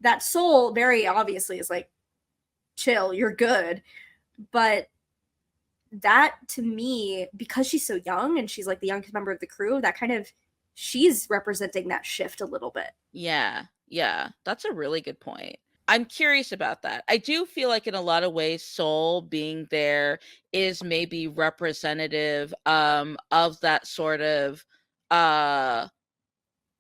Speaker 2: that Soul very obviously is like, chill, you're good. But that to me, because she's so young and she's like the youngest member of the crew, that kind of, she's representing that shift a little bit.
Speaker 3: Yeah. Yeah. That's a really good point. I'm curious about that. I do feel like in a lot of ways Soul being there is maybe representative of that sort of uh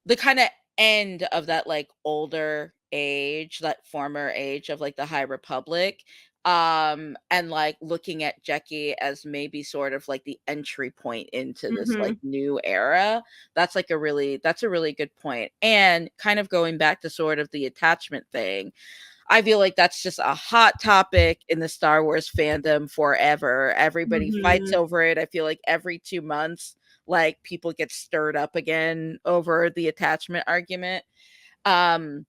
Speaker 3: the kind of end of that like older age, that former age of like the High Republic. and like looking at Jackie as maybe sort of like the entry point into this
Speaker 2: Mhm.
Speaker 3: like new era. That's a really good point. And kind of going back to sort of the attachment thing, I feel like that's just a hot topic in the Star Wars fandom forever. Everybody fights
Speaker 2: Mhm.
Speaker 3: over it. I feel like every 2 months, like people get stirred up again over the attachment argument. Um,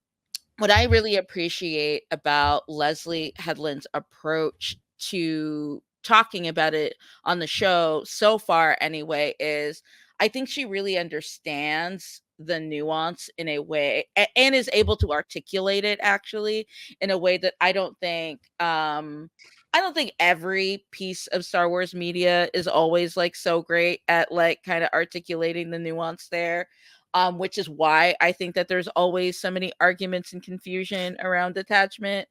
Speaker 3: what I really appreciate about Leslie Headland's approach to talking about it on the show so far anyway is I think she really understands the nuance in a way and is able to articulate it actually in a way that I don't think every piece of Star Wars media is always like so great at like kind of articulating the nuance there, which is why I think that there's always so many arguments and confusion around attachment.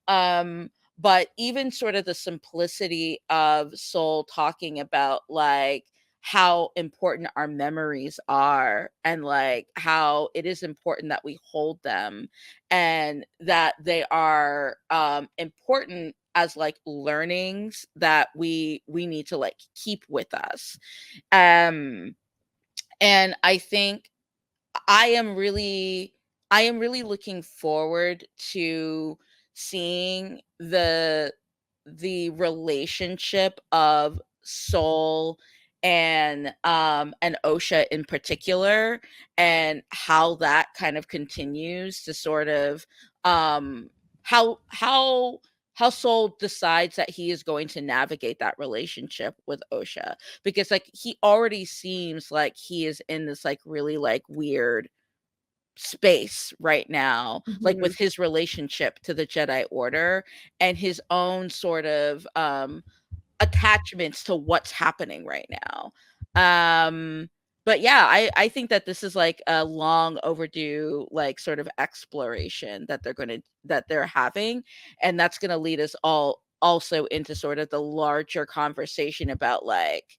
Speaker 3: Um, but even sort of the simplicity of Soul talking about like how important our memories are and like how it is important that we hold them and that they are important as like learnings that we need to like keep with us. um and I think I am really I am really looking forward to seeing the relationship of Soul and Osha in particular, and how that kind of continues to sort of how how Soul decides that he is going to navigate that relationship with Osha, because like he already seems like he is in this like really like weird space right now, like
Speaker 2: Mhm.
Speaker 3: with his relationship to the Jedi Order and his own sort of attachments to what's happening right now. But yeah, I think that this is like a long overdue like sort of exploration that they're having, and that's gonna lead us all also into sort of the larger conversation about like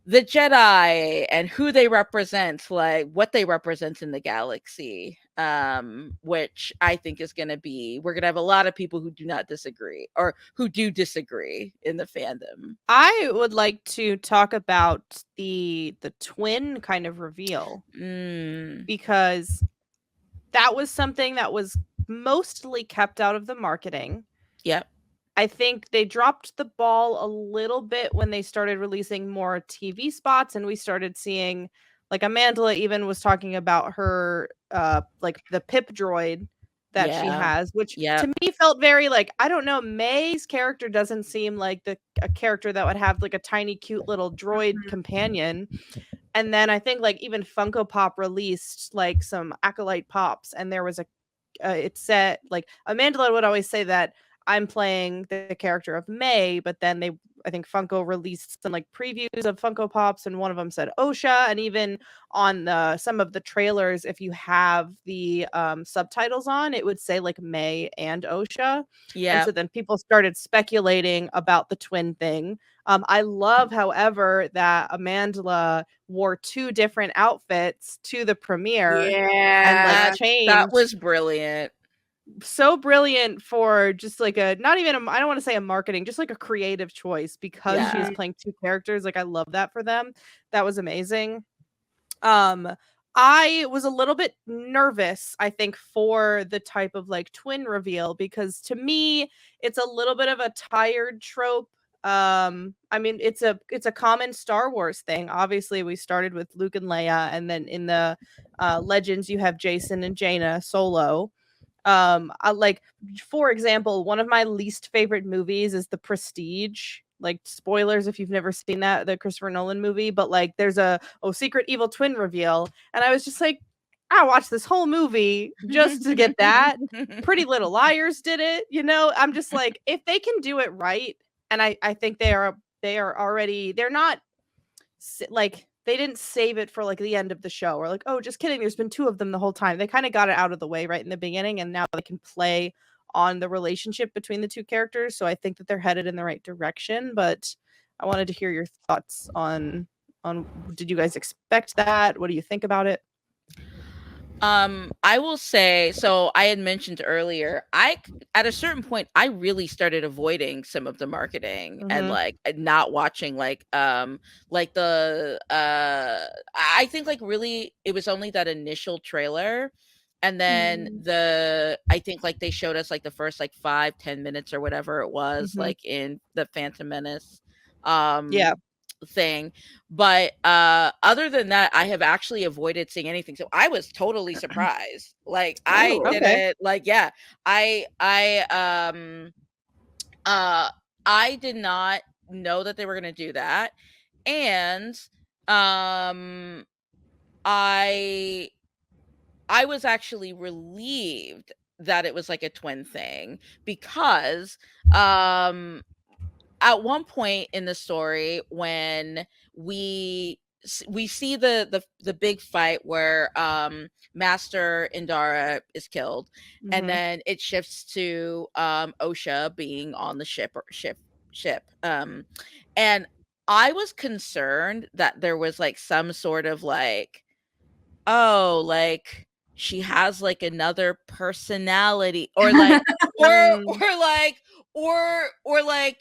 Speaker 3: the Jedi and who they represent, like what they represent in the galaxy. Which I think is going to be, we're going to have a lot of people who do not disagree or who do disagree in the fandom.
Speaker 1: I would like to talk about the twin kind of reveal,
Speaker 3: Mm,
Speaker 1: because that was something that was mostly kept out of the marketing.
Speaker 3: yep.
Speaker 1: I think they dropped the ball a little bit when they started releasing more TV spots, and we started seeing, like, Amandla even was talking about her like the pip droid that she
Speaker 3: Yeah.
Speaker 1: has, which to
Speaker 3: Yep.
Speaker 1: me felt very like, I don't know, May's character doesn't seem like the a character that would have like a tiny cute little droid
Speaker 2: Mhm.
Speaker 1: companion. And then I think like even Funko Pop released like some Acolyte pops, and there was a it said like Amanda would always say that I'm playing the character of May, but then I think Funko released some like previews of Funko Pops, and one of them said Osha, and even on the some of the trailers, if you have the subtitles on, it would say like May and Osha, and so
Speaker 3: Yep.
Speaker 1: then people started speculating about the twin thing. I love, however, that Amandla wore two different outfits to the premiere and like
Speaker 2: Yeah.
Speaker 3: That
Speaker 1: changed.
Speaker 3: was brilliant.
Speaker 1: So brilliant for just like a not even a, I don't want to say a marketing, just like a creative choice, because she is
Speaker 3: Yeah.
Speaker 2: Mhm.
Speaker 1: playing two characters. Like I love that for them. That was amazing. Um, I was a little bit nervous, I think, for the type of like twin reveal, because to me, it's a little bit of a tired trope. I mean, it's a common Star Wars thing. Obviously, we started with Luke and Leia, and then in the Legends, you have Jason and Jaina solo. I like, for example, one of my least favorite movies is The Prestige. Like, spoilers if you've never seen that, the Christopher Nolan movie, but like there's a secret evil twin reveal, and I was just like, I watched this whole movie just to get that. Pretty Little Liars did it, you know? I'm just like, if they can do it right, and I think they are already, they're not like, they didn't save it for like the end of the show, or like, oh, just kidding, there's been two of them the whole time. They kind of got it out of the way right in the beginning, and now they can play on the relationship between the two characters. So I think that they're headed in the right direction. But I wanted to hear your thoughts on did you guys expect that? What do you think about it?
Speaker 3: I will say, so I had mentioned earlier, at a certain point I really started avoiding some of the marketing and
Speaker 1: Mhm.
Speaker 3: not watching like the I think like really it was only that initial trailer, and then
Speaker 2: Mm.
Speaker 3: I think like they showed us like the first like 5-10 minutes or whatever it was
Speaker 1: Mhm.
Speaker 3: like in the Phantom Menace
Speaker 1: Yeah.
Speaker 3: thing. But other than that, I have actually avoided seeing anything. So I was totally surprised. Like I
Speaker 2: Oh.
Speaker 1: Okay.
Speaker 3: didn't like yeah. I uh I did not know that they were going to do that. And um I I was actually relieved that it was like a twin thing because um at one point in the story when we see the big fight where Master Indara is killed, and
Speaker 1: Mhm.
Speaker 3: then it shifts to Osha being on the ship, and I was concerned that there was like some sort of like, oh, like she has like another personality, or like
Speaker 1: Mm.
Speaker 3: or like or like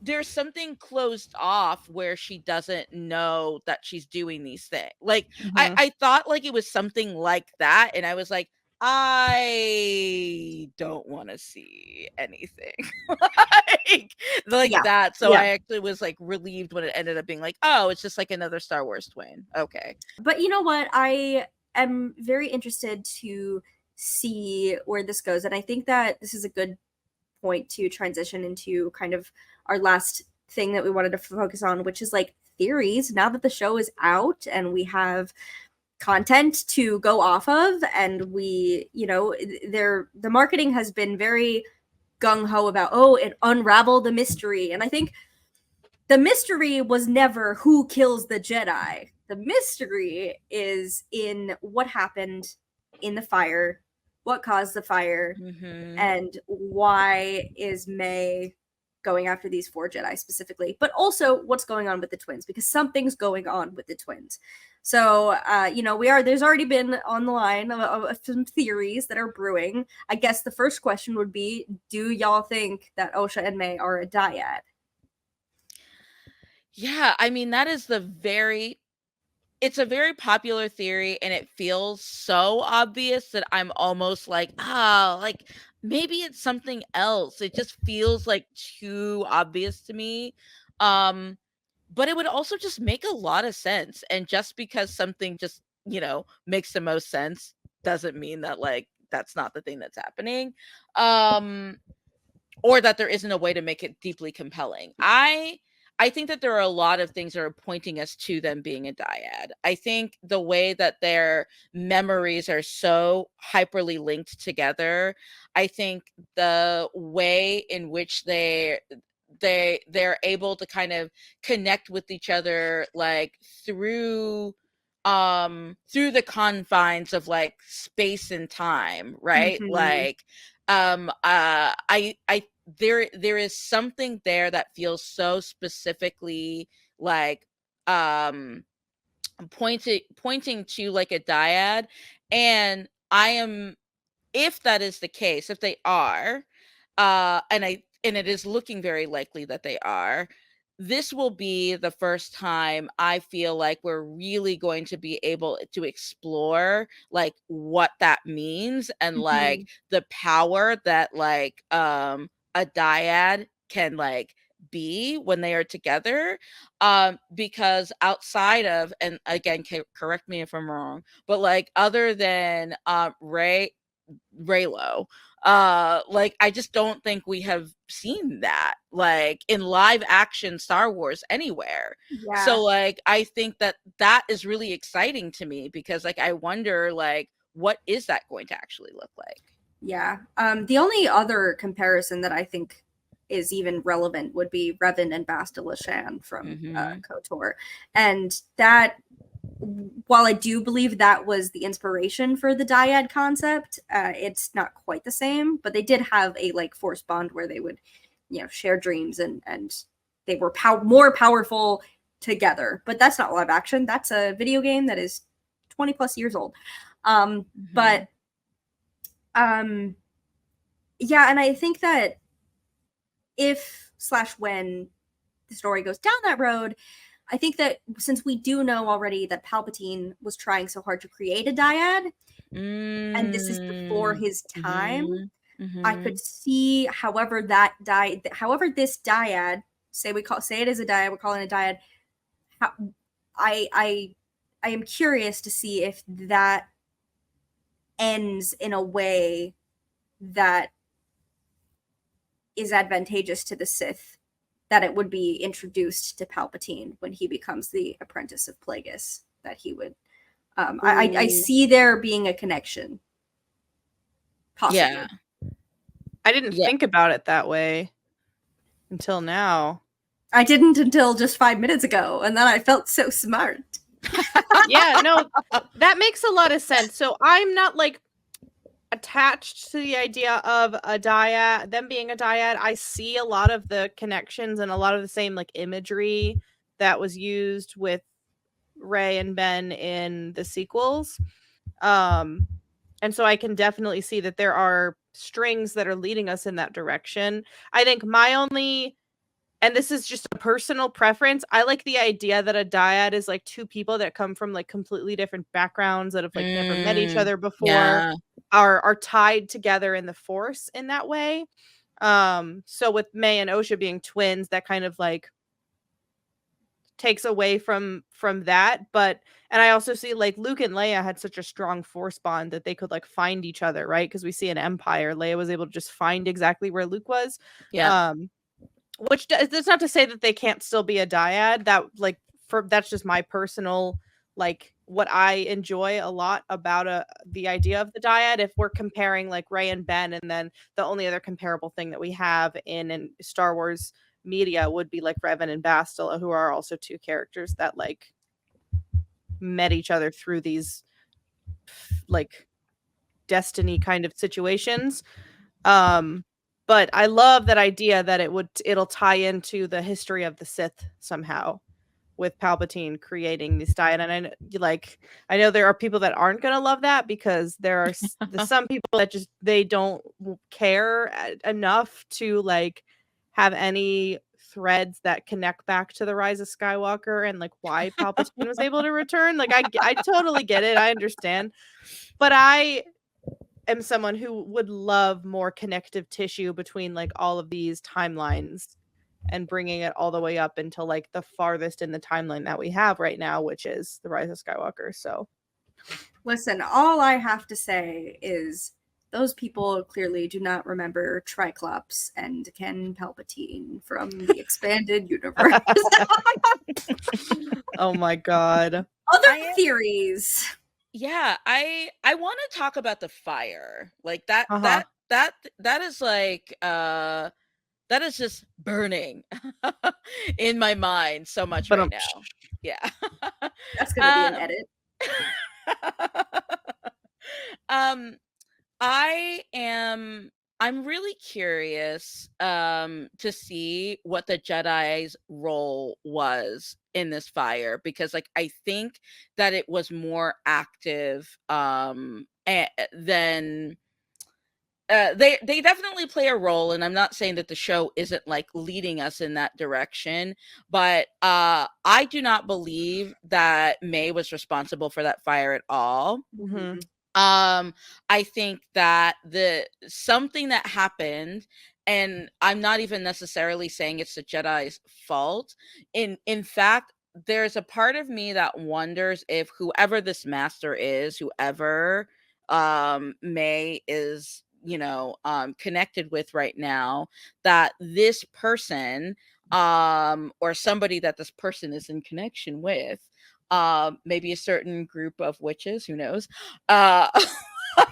Speaker 3: there's something closed off where she doesn't know that she's doing these things. Like
Speaker 1: Mhm.
Speaker 3: I thought like it was something like that, and I was like, I don't want to see anything like
Speaker 2: Yeah.
Speaker 3: that. So
Speaker 1: Yeah.
Speaker 3: I actually was like relieved when it ended up being like, oh, it's just like another Star Wars twin. Okay.
Speaker 2: But you know what? I am very interested to see where this goes. And I think that this is a good point to transition into kind of our last thing that we wanted to focus on, which is like theories. Now that the show is out and we have content to go off of, and we, you know, the marketing has been very gung ho about, oh, it unravel the mystery. And I think the mystery was never who kills the Jedi. The mystery is in what happened in the fire, what caused the fire,
Speaker 3: Mhm.
Speaker 2: and why is May going after these four Jedi specifically, but also what's going on with the twins, because something's going on with the twins. So, you know, there's already been on the line of some theories that are brewing. I guess the first question would be, do y'all think that Osha and May are a dyad?
Speaker 3: Yeah, I mean that is it's a very popular theory, and it feels so obvious that I'm almost like, ah, like maybe it's something else. It just feels like too obvious to me. Um, but it would also just make a lot of sense. And just because something just, makes the most sense doesn't mean that like that's not the thing that's happening. Um, or that there isn't a way to make it deeply compelling. I think that there are a lot of things that are pointing us to them being a dyad. I think the way that their memories are so hyperly linked together, I think the way in which they're able to kind of connect with each other like through the confines of like space and time, right?
Speaker 2: Mm-hmm.
Speaker 3: Like I there is something there that feels so specifically like um pointing to like a dyad. And I am, if that is the case, if they are, and it is looking very likely that they are, this will be the first time I feel like we're really going to be able to explore like what that means, and
Speaker 2: Mm-hmm.
Speaker 3: like the power that like a dyad can like be when they are together. Because outside of, and again, correct me if I'm wrong, but like other than Raylo. Like I just don't think we have seen that like in live action Star Wars anywhere.
Speaker 2: Yeah.
Speaker 3: So like I think that that is really exciting to me, because like I wonder like what is that going to actually look like?
Speaker 2: Yeah. The only other comparison that I think is even relevant would be Revan and Basta Lashan from
Speaker 3: Mhm.
Speaker 2: KOTOR. And that, while I do believe that was the inspiration for the dyad concept, it's not quite the same, but they did have a like force bond where they would, you know, share dreams, and they were more powerful together. But that's not live action. That's a video game that is 20 plus years old. But yeah, and I think that if/when the story goes down that road, I think that since we do know already that Palpatine was trying so hard to create a dyad, and this is before his time, I could see however this dyad, say it as a dyad, we're calling it a dyad. I am curious to see if that ends in a way that is advantageous to the Sith, that it would be introduced to Palpatine when he becomes the apprentice of Plagueis, that he would I see there being a connection, possibly.
Speaker 3: Yeah.
Speaker 1: I didn't think about it that way until now.
Speaker 2: I didn't until just 5 minutes ago, and then I felt so smart.
Speaker 1: Yeah, no, that makes a lot of sense. So I'm not like attached to the idea of a dyad, them being a dyad. I see a lot of the connections and a lot of the same like imagery that was used with Rey and Ben in the sequels. And so I can definitely see that there are strings that are leading us in that direction. I think my only, and this is just a personal preference, I like the idea that a dyad is like two people that come from like completely different backgrounds that have like never met each other before, are tied together in the Force in that way. So with May and Osha being twins, that kind of like takes away from that. But and I also see like Luke and Leia had such a strong Force bond that they could like find each other, right? Because we see in Empire, Leia was able to just find exactly where Luke was. Which that's not to say that they can't still be a dyad. That like that's just my personal like what I enjoy a lot about the idea of the dyad. If we're comparing like Rey and Ben, and then the only other comparable thing that we have in Star Wars media would be like Revan and Bastila, who are also two characters that like met each other through these like destiny kind of situations. But I love that idea that it'll tie into the history of the Sith somehow, with Palpatine creating this dyad. And I know there are people that aren't going to love that, because there are some people that just they don't care enough to like have any threads that connect back to the Rise of Skywalker and like why Palpatine was able to return. Like I totally get it. I understand. But I am someone who would love more connective tissue between like all of these timelines, and bringing it all the way up until like the farthest in the timeline that we have right now, which is the Rise of Skywalker. So
Speaker 2: listen, all I have to say is those people clearly do not remember Triclops and Ken Palpatine from the expanded universe.
Speaker 1: Oh my god.
Speaker 2: Other theories.
Speaker 3: Yeah, I want to talk about the fire. Like that is like that is just burning in my mind so much right now. Yeah.
Speaker 2: That's gonna be an edit.
Speaker 3: I'm really curious to see what the Jedi's role was in this fire, because like I think that it was more active than they definitely play a role, and I'm not saying that the show isn't like leading us in that direction, but I do not believe that May was responsible for that fire at all.
Speaker 1: Mm-hmm.
Speaker 3: I think that something that happened, and I'm not even necessarily saying it's the Jedi's fault. In fact, there's a part of me that wonders if whoever this master is, whoever May is, connected with right now, that this person or somebody that this person is in connection with, maybe a certain group of witches, who knows,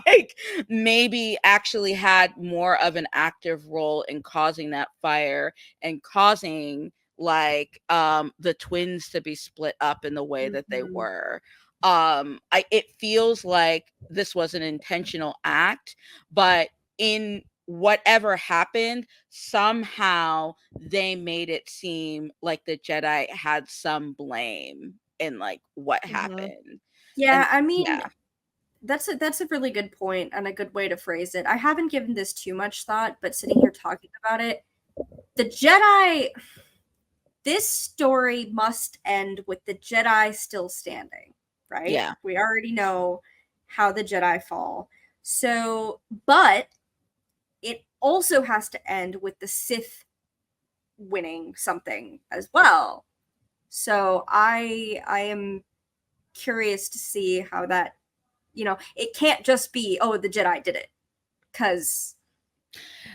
Speaker 3: like maybe actually had more of an active role in causing that fire and causing like the twins to be split up in the way that they were. It feels like this was an intentional act, but in whatever happened, somehow they made it seem like the Jedi had some blame in like what happened.
Speaker 2: Yeah,
Speaker 3: And
Speaker 2: I mean, That's a really good point and a good way to phrase it. I haven't given this too much thought, but sitting here talking about it, the Jedi, this story must end with the Jedi still standing, right?
Speaker 3: Yeah.
Speaker 2: We already know how the Jedi fall. So, but it also has to end with the Sith winning something as well. So I am curious to see how that, it can't just be, oh, the Jedi did it, because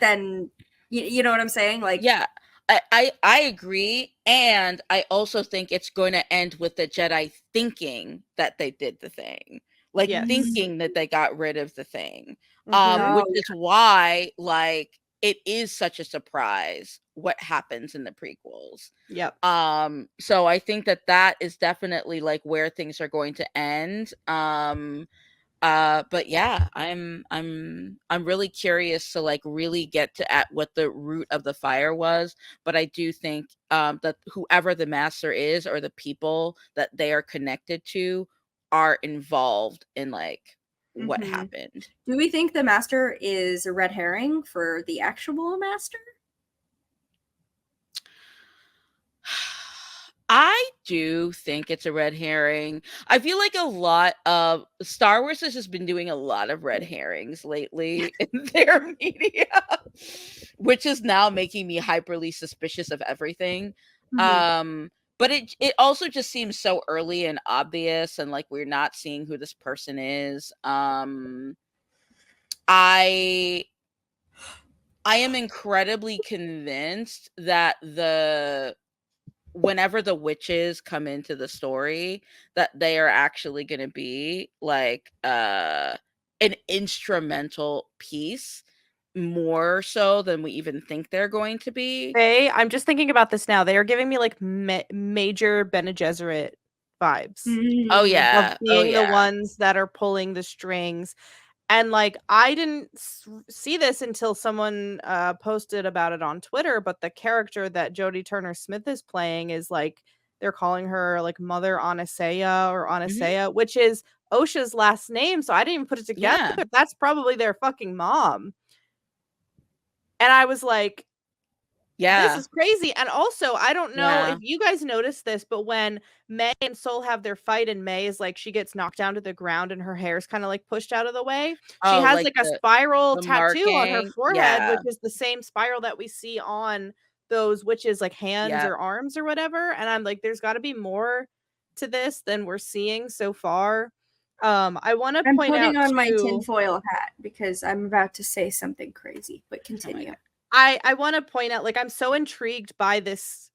Speaker 2: then you know what I'm saying? Like,
Speaker 3: Yeah, I agree, and I also think it's going to end with the Jedi thinking that they did the thing, like
Speaker 1: Yes.
Speaker 3: thinking that they got rid of the thing,
Speaker 1: Mhm.
Speaker 2: oh
Speaker 3: which is why like it is such a surprise what happens in the prequels.
Speaker 1: Yep.
Speaker 3: So I think that that is definitely like where things are going to end. But yeah, I'm really curious to like really get to at what the root of the fire was. But I do think that whoever the master is or the people that they are connected to are involved in like what
Speaker 2: Mhm.
Speaker 3: happened.
Speaker 2: Do we think the master is a red herring for the actual master?
Speaker 3: I do think it's a red herring. I feel like a lot of Star Wars has just been doing a lot of red herrings lately in their media, which is now making me hyperly suspicious of everything.
Speaker 2: Mhm.
Speaker 3: But it also just seems so early and obvious, and like we're not seeing who this person is. I I am incredibly convinced that the whenever the witches come into the story, that they are actually going to be like an instrumental piece more so than we even think they're going to be.
Speaker 1: I'm just thinking about this now. They are giving me like major Bene Gesserit vibes
Speaker 3: Oh
Speaker 2: Mm.
Speaker 1: of
Speaker 3: yeah, oh
Speaker 1: being the
Speaker 3: yeah.
Speaker 1: ones that are pulling the strings. And like I didn't see this until someone posted about it on Twitter, but the character that Jodie Turner Smith is playing is like they're calling her like Mother Anastasia or
Speaker 3: Hmm.
Speaker 1: Anastasia, which is Osha's last name. So I didn't even put it together.
Speaker 3: Yeah,
Speaker 1: That's probably their fucking mom. And I was like, this
Speaker 3: yeah,
Speaker 1: is crazy. And also, I don't know if
Speaker 3: yeah.
Speaker 1: you guys noticed this, but when May and Soul have their fight, and May is like she gets knocked down to the ground and her hair's kind of like pushed out of the way. She
Speaker 3: Oh,
Speaker 1: has
Speaker 3: like
Speaker 1: like a spiral
Speaker 3: the
Speaker 1: tattoo on her
Speaker 3: marking.
Speaker 1: forehead,
Speaker 3: Yeah,
Speaker 1: which is the same spiral that we see on those witches' like hands
Speaker 3: yeah.
Speaker 1: or arms or whatever. And I'm like, there's got to be more to this than we're seeing so far. I want to
Speaker 2: I'm
Speaker 1: point
Speaker 2: putting
Speaker 1: out
Speaker 2: on my
Speaker 1: too.
Speaker 2: tinfoil hat because I'm about to say something crazy, but
Speaker 3: Oh my
Speaker 2: continue.
Speaker 3: god.
Speaker 1: I want to point out, like, I'm so intrigued by this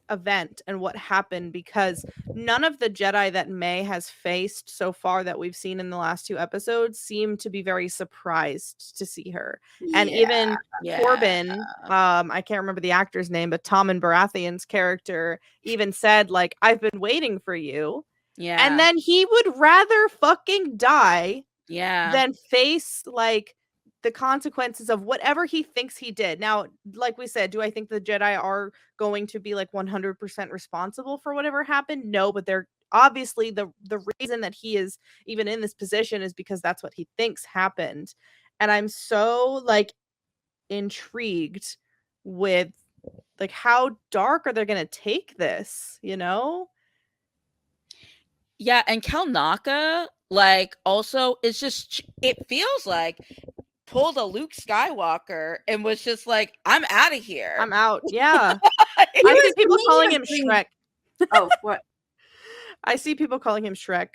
Speaker 1: event and what happened, because none of the Jedi that May has faced so far that we've seen in the last two episodes seem to be very surprised to see her. And
Speaker 2: Yeah.
Speaker 1: even
Speaker 3: Yeah,
Speaker 1: Corbin, I can't remember the actor's name, but Tommen Baratheon's character even said, like, I've been waiting for you. And
Speaker 3: yeah,
Speaker 1: then he would rather fucking die
Speaker 3: yeah.
Speaker 1: than face like the consequences of whatever he thinks he did. Now, like we said, do I think the Jedi are going to be like 100% responsible for whatever happened? No, but they're obviously the reason that he is even in this position is because that's what he thinks happened. And I'm so like intrigued with like how dark are they going to take this, you know?
Speaker 3: Yeah, and Kelnaka, like, also it's just it feels like pulled a Luke Skywalker and was just like, "I'm out of here."
Speaker 1: I'm out. Yeah.
Speaker 2: He
Speaker 1: I see
Speaker 2: was to
Speaker 1: people
Speaker 2: me
Speaker 1: calling
Speaker 2: just
Speaker 1: him
Speaker 2: doing.
Speaker 1: Shrek.
Speaker 2: Oh, what?
Speaker 1: I see people calling him Shrek.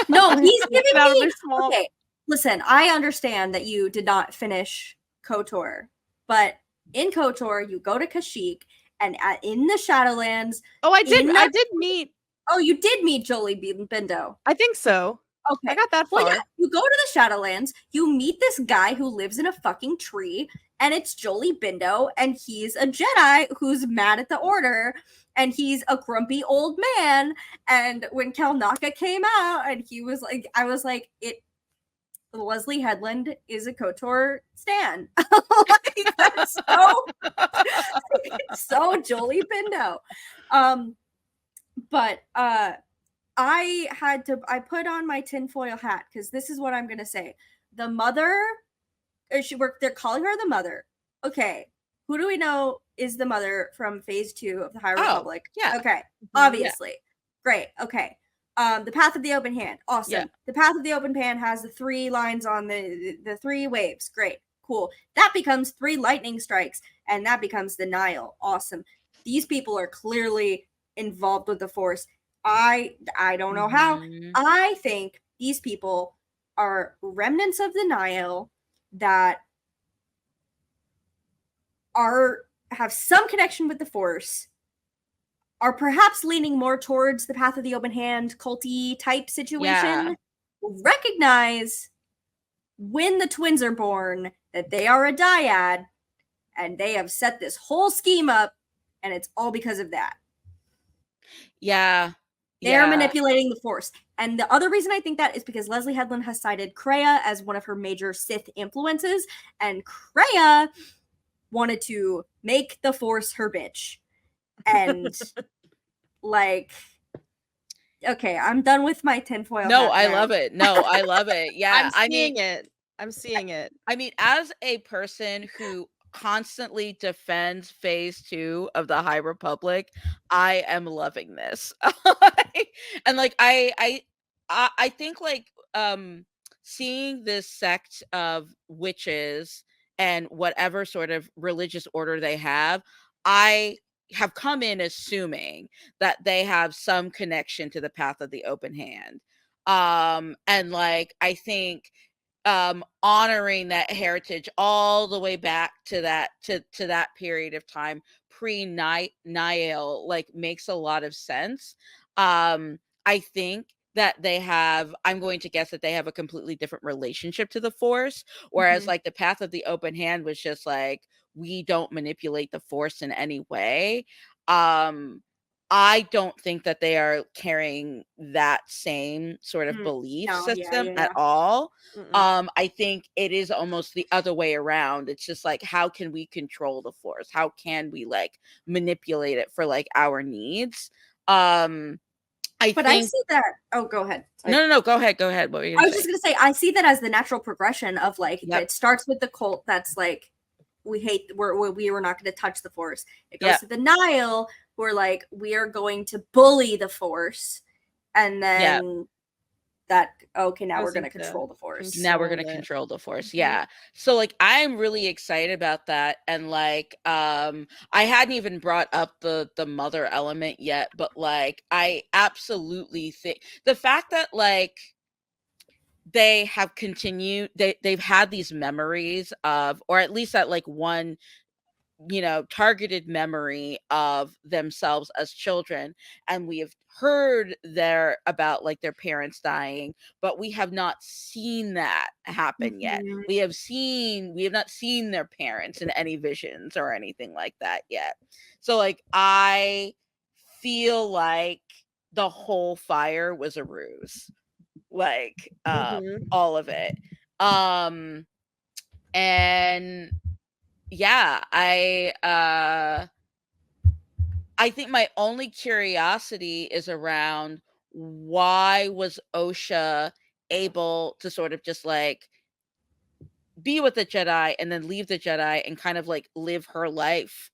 Speaker 2: No,
Speaker 1: When he
Speaker 2: he's
Speaker 1: can't
Speaker 2: giving
Speaker 1: get out of
Speaker 2: me.
Speaker 1: their swamp.
Speaker 2: Okay, listen, I understand that you did not finish KOTOR, but in KOTOR, you go to Kashyyyk, and in the Shadowlands,
Speaker 1: Oh, I did.
Speaker 2: in
Speaker 1: I
Speaker 2: that.
Speaker 1: did meet.
Speaker 2: Oh, you did meet Jolie Bindo.
Speaker 1: I think so. I
Speaker 2: Okay.
Speaker 1: got that
Speaker 2: Well, yeah,
Speaker 1: far.
Speaker 2: you go to the Shadowlands, you meet this guy who lives in a fucking tree, and it's Jolie Bindo, and he's a Jedi who's mad at the Order, and he's a grumpy old man. And when Kelnaka came out, and he was like, I was like, Leslie Headland is a KOTOR stan. Like, that's so Jolie Bindo. But I put on my tinfoil hat because this is what I'm gonna say. The mother, they're calling her the mother. Okay, who do we know is the mother from Phase 2 of the High
Speaker 3: Oh,
Speaker 2: Republic?
Speaker 3: yeah.
Speaker 2: Okay,
Speaker 1: Mhm.
Speaker 2: obviously, great. Okay, the Path of the Open Hand, awesome.
Speaker 3: Yeah.
Speaker 2: The Path of the Open Hand has the 3 lines on the 3 waves. Great, cool. That becomes 3 lightning strikes, and that becomes the Nile. Awesome. These people are clearly involved with the Force. I don't know how.
Speaker 3: Mhm.
Speaker 2: I think these people are remnants of the Nile that have some connection with the Force, are perhaps leaning more towards the Path of the Open Hand culty type situation.
Speaker 3: Yeah.
Speaker 2: Recognize when the twins are born that they are a dyad, and they have set this whole scheme up, and it's all because of that.
Speaker 3: Yeah.
Speaker 2: They're
Speaker 3: Yeah.
Speaker 2: manipulating the Force. And the other reason I think that is because Leslie Headland has cited Kreia as one of her major Sith influences, and Kreia wanted to make the Force her bitch. And, like, okay, I'm done with my tinfoil
Speaker 3: No,
Speaker 2: hat
Speaker 3: I
Speaker 2: now.
Speaker 3: love it. No, I love it. Yeah.
Speaker 1: I'm seeing it. I'm seeing it.
Speaker 3: I mean, as a person who constantly defends phase 2 of the High Republic, I am loving this. And like I think like seeing this sect of witches and whatever sort of religious order they have, I have come in assuming that they have some connection to the Path of the Open Hand. And like I think honoring that heritage all the way back to that period of time pre-Nihil like makes a lot of sense. I think that I'm going to guess that they have a completely different relationship to the Force, whereas
Speaker 2: Mhm.
Speaker 3: like the Path of the Open Hand was just like, we don't manipulate the Force in any way. I don't think that they are carrying that same sort of belief
Speaker 2: No, yeah,
Speaker 3: system
Speaker 2: yeah.
Speaker 3: at all.
Speaker 1: Mm-mm.
Speaker 3: I think it is almost the other way around. It's just like, how can we control the Force? How can we like manipulate it for like our needs? I
Speaker 2: But I
Speaker 3: think
Speaker 2: see that. Oh, go ahead. Sorry.
Speaker 3: no, go ahead. Go ahead. What were you
Speaker 2: I
Speaker 3: gonna
Speaker 2: was
Speaker 3: say?
Speaker 2: just gonna say I see that as the natural progression of like
Speaker 3: Yep.
Speaker 2: it starts with the cult that's like we were not going to touch the Force. It goes
Speaker 3: Yep.
Speaker 2: to the Nile, where like we are going to bully the Force, and
Speaker 3: Yep.
Speaker 2: then that okay now
Speaker 1: Goes
Speaker 2: we're going to
Speaker 1: into
Speaker 2: control the Force.
Speaker 3: Now we're
Speaker 1: control
Speaker 3: gonna
Speaker 1: it.
Speaker 3: control the Force.
Speaker 1: Mhm.
Speaker 3: Yeah. So like I'm really excited about that. And like I hadn't even brought up the mother element yet, but like I absolutely think the fact that like they have continued they've had these memories of, or at least that like one targeted memory of themselves as children, and we have heard about like their parents dying, but we have not seen that happen yet.
Speaker 2: Mhm.
Speaker 3: We have not seen their parents in any visions or anything like that yet. So like I feel like the whole fire was a ruse, like
Speaker 1: Mhm.
Speaker 3: all of it. And yeah, I think my only curiosity is around, why was Osha able to sort of just like be with the Jedi and then leave the Jedi and kind of like live her life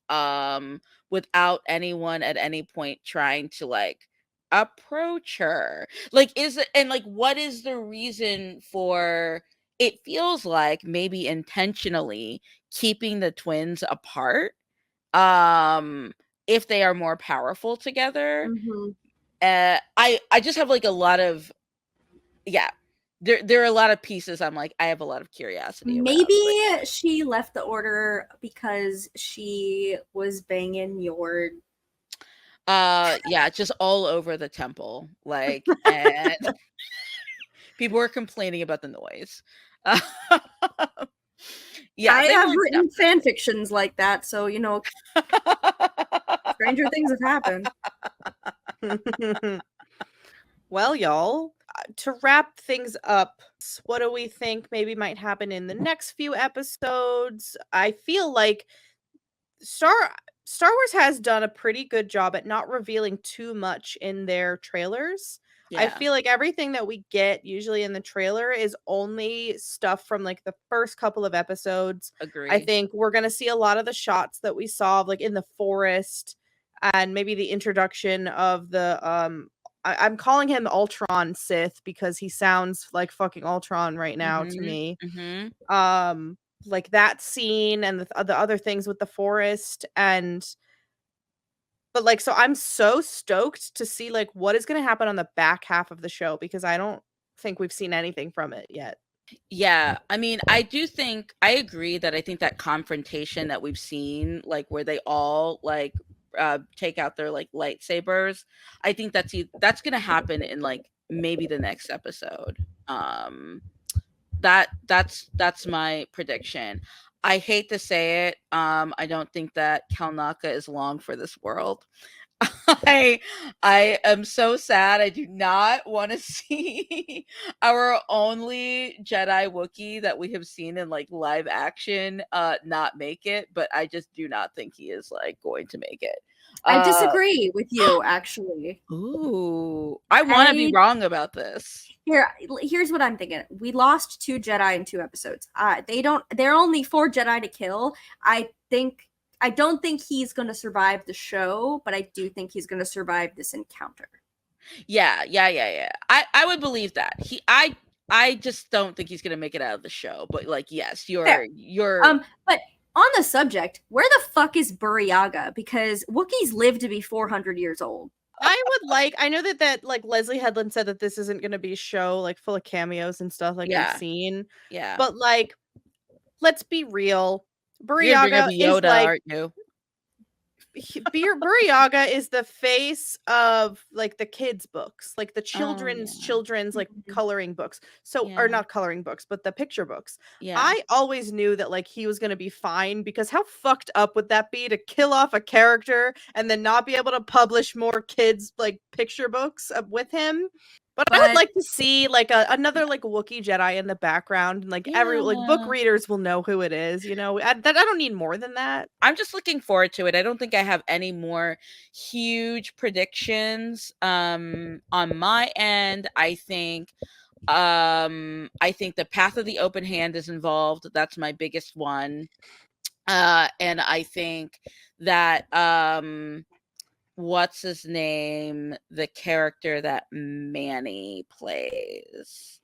Speaker 3: without anyone at any point trying to like approach her. Like is it, and like what is the reason for, it feels like maybe intentionally keeping the twins apart if they are more powerful together.
Speaker 2: Mhm.
Speaker 3: I just have like a lot of, yeah, there are a lot of pieces I'm like, I have a lot of curiosity around,
Speaker 2: Maybe
Speaker 3: like,
Speaker 2: she left the order because she was banging your.
Speaker 3: yeah, just all over the temple, like, and people were complaining about the noise. Yeah,
Speaker 2: I
Speaker 3: they
Speaker 2: have
Speaker 3: were
Speaker 2: written fan fictions like that, so you know, stranger things have happened.
Speaker 1: Well, y'all, to wrap things up, what do we think maybe might happen in the next few episodes? I feel like Star Star Wars has done a pretty good job at not revealing too much in their trailers. I
Speaker 3: Yeah.
Speaker 1: feel like everything that we get usually in the trailer is only stuff from like the first couple of episodes. I
Speaker 3: Agree.
Speaker 1: think we're gonna see a lot of the shots that we saw like in the forest and maybe the introduction of the I'm calling him Ultron Sith because he sounds like fucking Ultron right now to me. Like that scene and the other things with the forest but like so I'm so stoked to see like what is going to happen on the back half of the show because I don't think we've seen anything from it yet.
Speaker 3: Yeah, I mean, I do think I agree that I think that confrontation that we've seen, like where they all like take out their like lightsabers, I think that's gonna happen in like maybe the next episode. That's my prediction. I hate to say it. I don't think that Kalnaka is long for this world. I I am so sad. I do not want to see our only Jedi Wookiee that we have seen in like live action not make it, but I just do not think he is like going to make it.
Speaker 2: I
Speaker 3: Uh
Speaker 2: disagree with you, actually.
Speaker 3: ooh, I want to be wrong about this.
Speaker 2: Here's what I'm thinking. We lost 2 Jedi in 2 episodes. They're only 4 Jedi to kill. I don't think he's going to survive the show, but I do think he's going to survive this encounter.
Speaker 3: Yeah. I would believe that. I just don't think he's gonna make it out of the show. But like, yes, you're
Speaker 2: But on the subject, where the fuck is Buryaga? Because Wookiees live to be 400 years old.
Speaker 1: I know that like Leslie Headland said that this isn't going to be a show like full of cameos and stuff like we've seen.
Speaker 3: yeah.
Speaker 1: But like let's be real.
Speaker 3: You're gonna bring up
Speaker 1: Buryaga is
Speaker 3: Yoda,
Speaker 1: like
Speaker 3: aren't you?
Speaker 1: Buryaga is the face of like the kids books, like the children's
Speaker 3: Yeah.
Speaker 1: like coloring books. So
Speaker 3: Yeah.
Speaker 1: or not coloring books, but the picture books.
Speaker 3: Yeah.
Speaker 1: I always knew that like he was going to be fine because how fucked up would that be to kill off a character and then not be able to publish more kids like picture books with him? But I would like to see like another like Wookiee Jedi in the background and like every like book readers will know who it is, you know. I don't need more than that.
Speaker 3: I'm just looking forward to it. I don't think I have any more huge predictions on my end. I think the Path of the Open Hand is involved. That's my biggest one. And I think that what's his name? The character that Manny plays.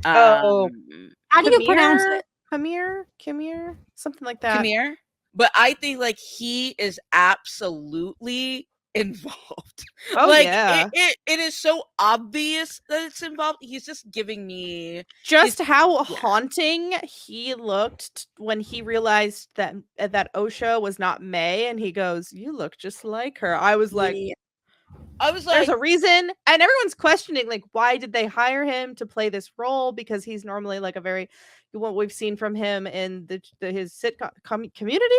Speaker 2: How do you pronounce it?
Speaker 1: Kimir, something like that.
Speaker 3: Kimir. But I think like he is absolutely involved.
Speaker 1: Oh
Speaker 3: like
Speaker 1: yeah.
Speaker 3: it is so obvious that it's involved. He's just giving me
Speaker 1: just how haunting he looked when he realized that Osha was not May and he goes, "You look just like her." I was like there's a reason, and everyone's questioning like why did they hire him to play this role because he's normally like a very what we've seen from him in his sitcom Community?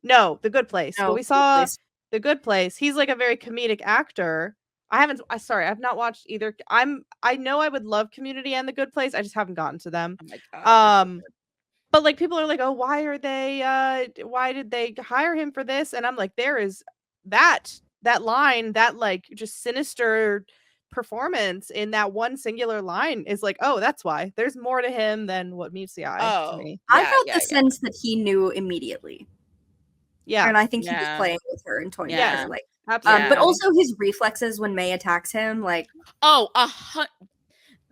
Speaker 1: No, The Good Place. But we saw The Good Place. He's like a very comedic actor. I've not watched either. I know I would love Community and The Good Place. I just haven't gotten to them.
Speaker 3: Oh my God,
Speaker 1: but like people are like, "Oh, why did they hire him for this?" And I'm like, there is that line, that like just sinister performance in that one singular line is like, "Oh, that's why." There's more to him than what meets the eye to me.
Speaker 2: I got the sense that he knew immediately.
Speaker 1: Yeah.
Speaker 2: And I think he was playing with her and toying with her. Like,
Speaker 1: absolutely.
Speaker 2: But also his reflexes when May attacks him, like,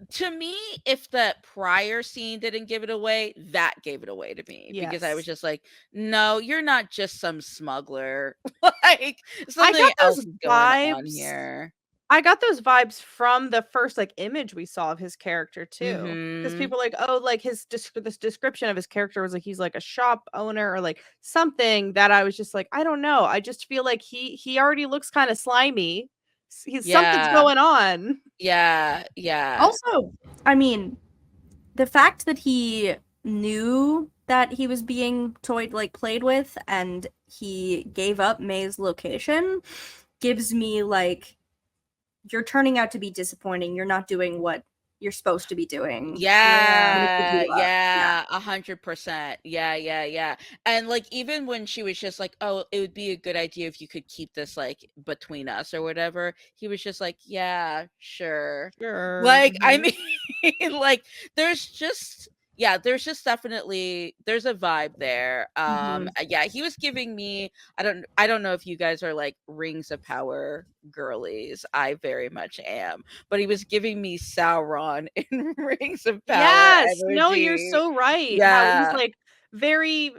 Speaker 3: to me, if the prior scene didn't give it away, that gave it away to me because I was just like, no, you're not just some smuggler. Like something else is going on here.
Speaker 1: I got those vibes from the first like image we saw of his character too, because people like, oh, like this description of his character was like he's like a shop owner or like something that I was just like, I don't know. I just feel like he already looks kind of slimy. Something's going on.
Speaker 3: Yeah.
Speaker 2: Also, I mean, the fact that he knew that he was being played with, and he gave up May's location, gives me like, you're turning out to be disappointing. You're not doing what you're supposed to be doing.
Speaker 3: Yeah,
Speaker 2: Yeah.
Speaker 3: 100%. Yeah. And like even when she was just like, "Oh, it would be a good idea if you could keep this like between us or whatever," he was just like, "Yeah, sure."
Speaker 1: Sure.
Speaker 3: Like, I
Speaker 1: Mhm.
Speaker 3: mean, like there's just definitely there's a vibe there.
Speaker 2: Mhm.
Speaker 3: Yeah, he was giving me I don't know if you guys are like Rings of Power girlies. I very much am. But he was giving me Sauron in Rings of Power
Speaker 1: Yes. No, you're
Speaker 3: energy.
Speaker 1: so right. How he's
Speaker 3: Yeah,
Speaker 1: like very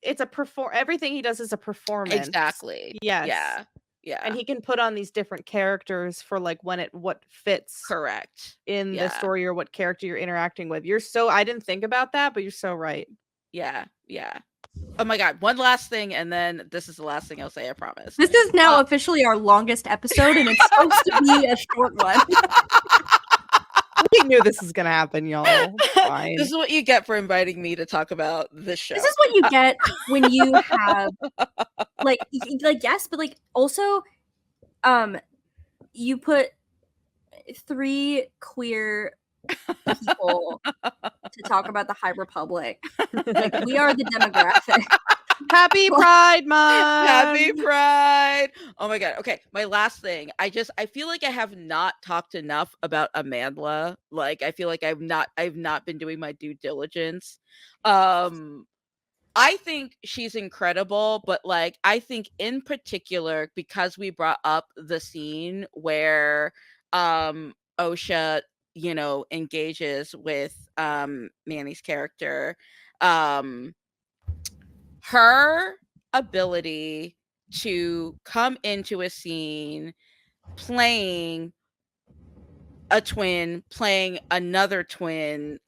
Speaker 1: it's a everything he does is a performance.
Speaker 3: exactly.
Speaker 1: Yes.
Speaker 3: Yeah.
Speaker 1: And
Speaker 3: Yeah.
Speaker 1: he can put on these different characters for like what fits
Speaker 3: Correct.
Speaker 1: in the
Speaker 3: Yeah.
Speaker 1: story or what character you're interacting with. I didn't think about that, but you're so right.
Speaker 3: Yeah. Oh my god, one last thing and then this is the last thing I'll say, I promise.
Speaker 2: This is now
Speaker 3: Uh
Speaker 2: officially our longest episode, and it's supposed to be a short one.
Speaker 1: We knew this was gonna happen, y'all. Fine.
Speaker 3: This is what you get for inviting me to talk about this show.
Speaker 2: This is what you get when you have like yes, but like also you put 3 queer people to talk about the High Republic. Like we are the demographic.
Speaker 1: Happy Pride Month.
Speaker 3: Happy Pride. Oh my god. Okay, my last thing. I feel like I have not talked enough about Amandla. Like I feel like I've not been doing my due diligence. I think she's incredible, but like I think in particular because we brought up the scene where Osha, engages with Manny's character, um her ability to come into a scene playing a twin, playing another twin,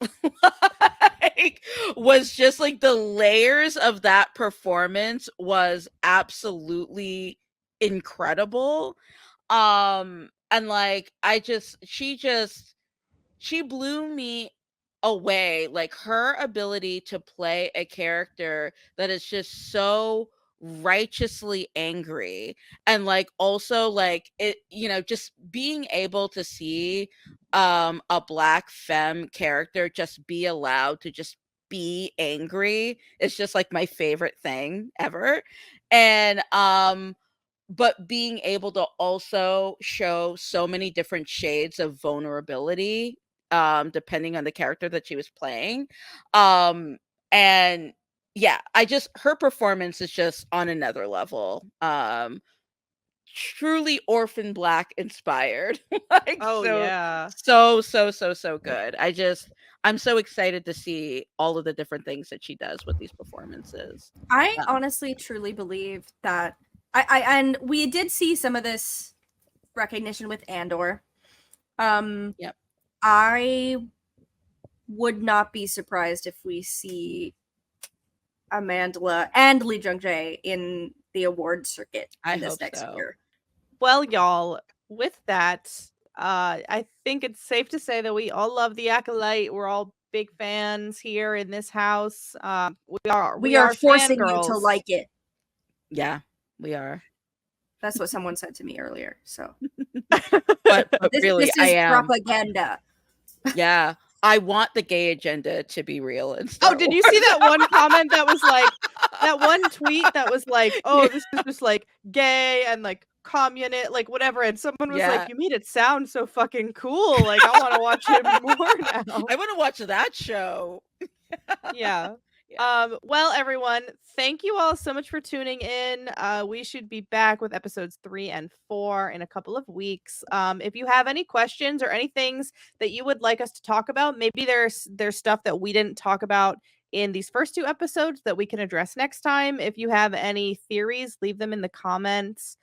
Speaker 3: like, was just like the layers of that performance was absolutely incredible. And like she blew me away. Like her ability to play a character that is just so righteously angry, and like also like it, just being able to see a black femme character just be allowed to just be angry is just like my favorite thing ever. And but being able to also show so many different shades of vulnerability, depending on the character that she was playing. And yeah, her performance is just on another level. Truly Orphan Black inspired. Like
Speaker 1: Oh yeah.
Speaker 3: so good. I'm so excited to see all of the different things that she does with these performances.
Speaker 2: I
Speaker 3: Yeah.
Speaker 2: honestly truly believe that and we did see some of this recognition with Andor.
Speaker 3: Yep.
Speaker 2: I would not be surprised if we see Amandla and Lee Jung Jae in the award circuit
Speaker 3: I
Speaker 2: in this
Speaker 3: hope
Speaker 2: next
Speaker 3: so.
Speaker 2: year.
Speaker 1: Well, y'all, with that, I think it's safe to say that we all love the Acolyte. We're all big fans here in this house. We are
Speaker 2: forcing you to
Speaker 1: fangirls.
Speaker 2: like it.
Speaker 3: Yeah, we are.
Speaker 2: That's what someone said to me earlier. So
Speaker 3: But really,
Speaker 2: this
Speaker 3: I
Speaker 2: is
Speaker 3: am.
Speaker 2: propaganda.
Speaker 3: Yeah, I want the gay agenda to be real and Star
Speaker 1: Oh, did you see that one comment that was like that one tweet that was like, "Oh, this is just like gay and like communist, like whatever," and someone was
Speaker 3: Yeah.
Speaker 1: like, "You made it sound so fucking cool. Like I want to watch it more now."
Speaker 3: I want to watch that show.
Speaker 1: Yeah.
Speaker 3: Yeah.
Speaker 1: Well, everyone, thank you all so much for tuning in. We should be back with episodes 3 and 4 in a couple of weeks. If you have any questions or any things that you would like us to talk about, maybe there's stuff that we didn't talk about in these first 2 episodes that we can address next time. If you have any theories, leave them in the comments.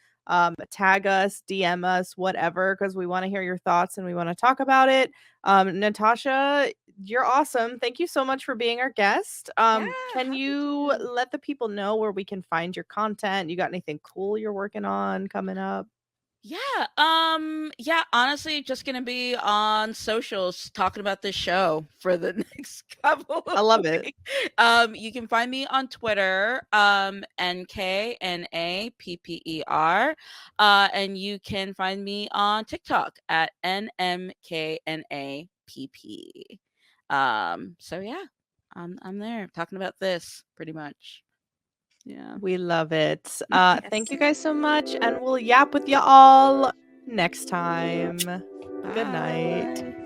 Speaker 1: Tag us, DM us, whatever, because we want to hear your thoughts and we want to talk about it. Natasha, you're awesome. Thank you so much for being our guest.
Speaker 2: Yeah,
Speaker 1: Can
Speaker 2: happy
Speaker 1: you
Speaker 2: to.
Speaker 1: let the people know where we can find your content? You got anything cool you're working on coming up?
Speaker 3: Yeah, honestly, just gonna be on socials talking about this show for the next couple
Speaker 1: I
Speaker 3: of
Speaker 1: love it.
Speaker 3: weeks. You can find me on Twitter, NKNAPPER, and you can find me on TikTok at NMKNAPP. So yeah, I'm there talking about this pretty much. Yeah.
Speaker 1: We love it. Thank
Speaker 2: Yes.
Speaker 1: you guys so much, and we'll yap with you all next time. Good night.
Speaker 3: Bye.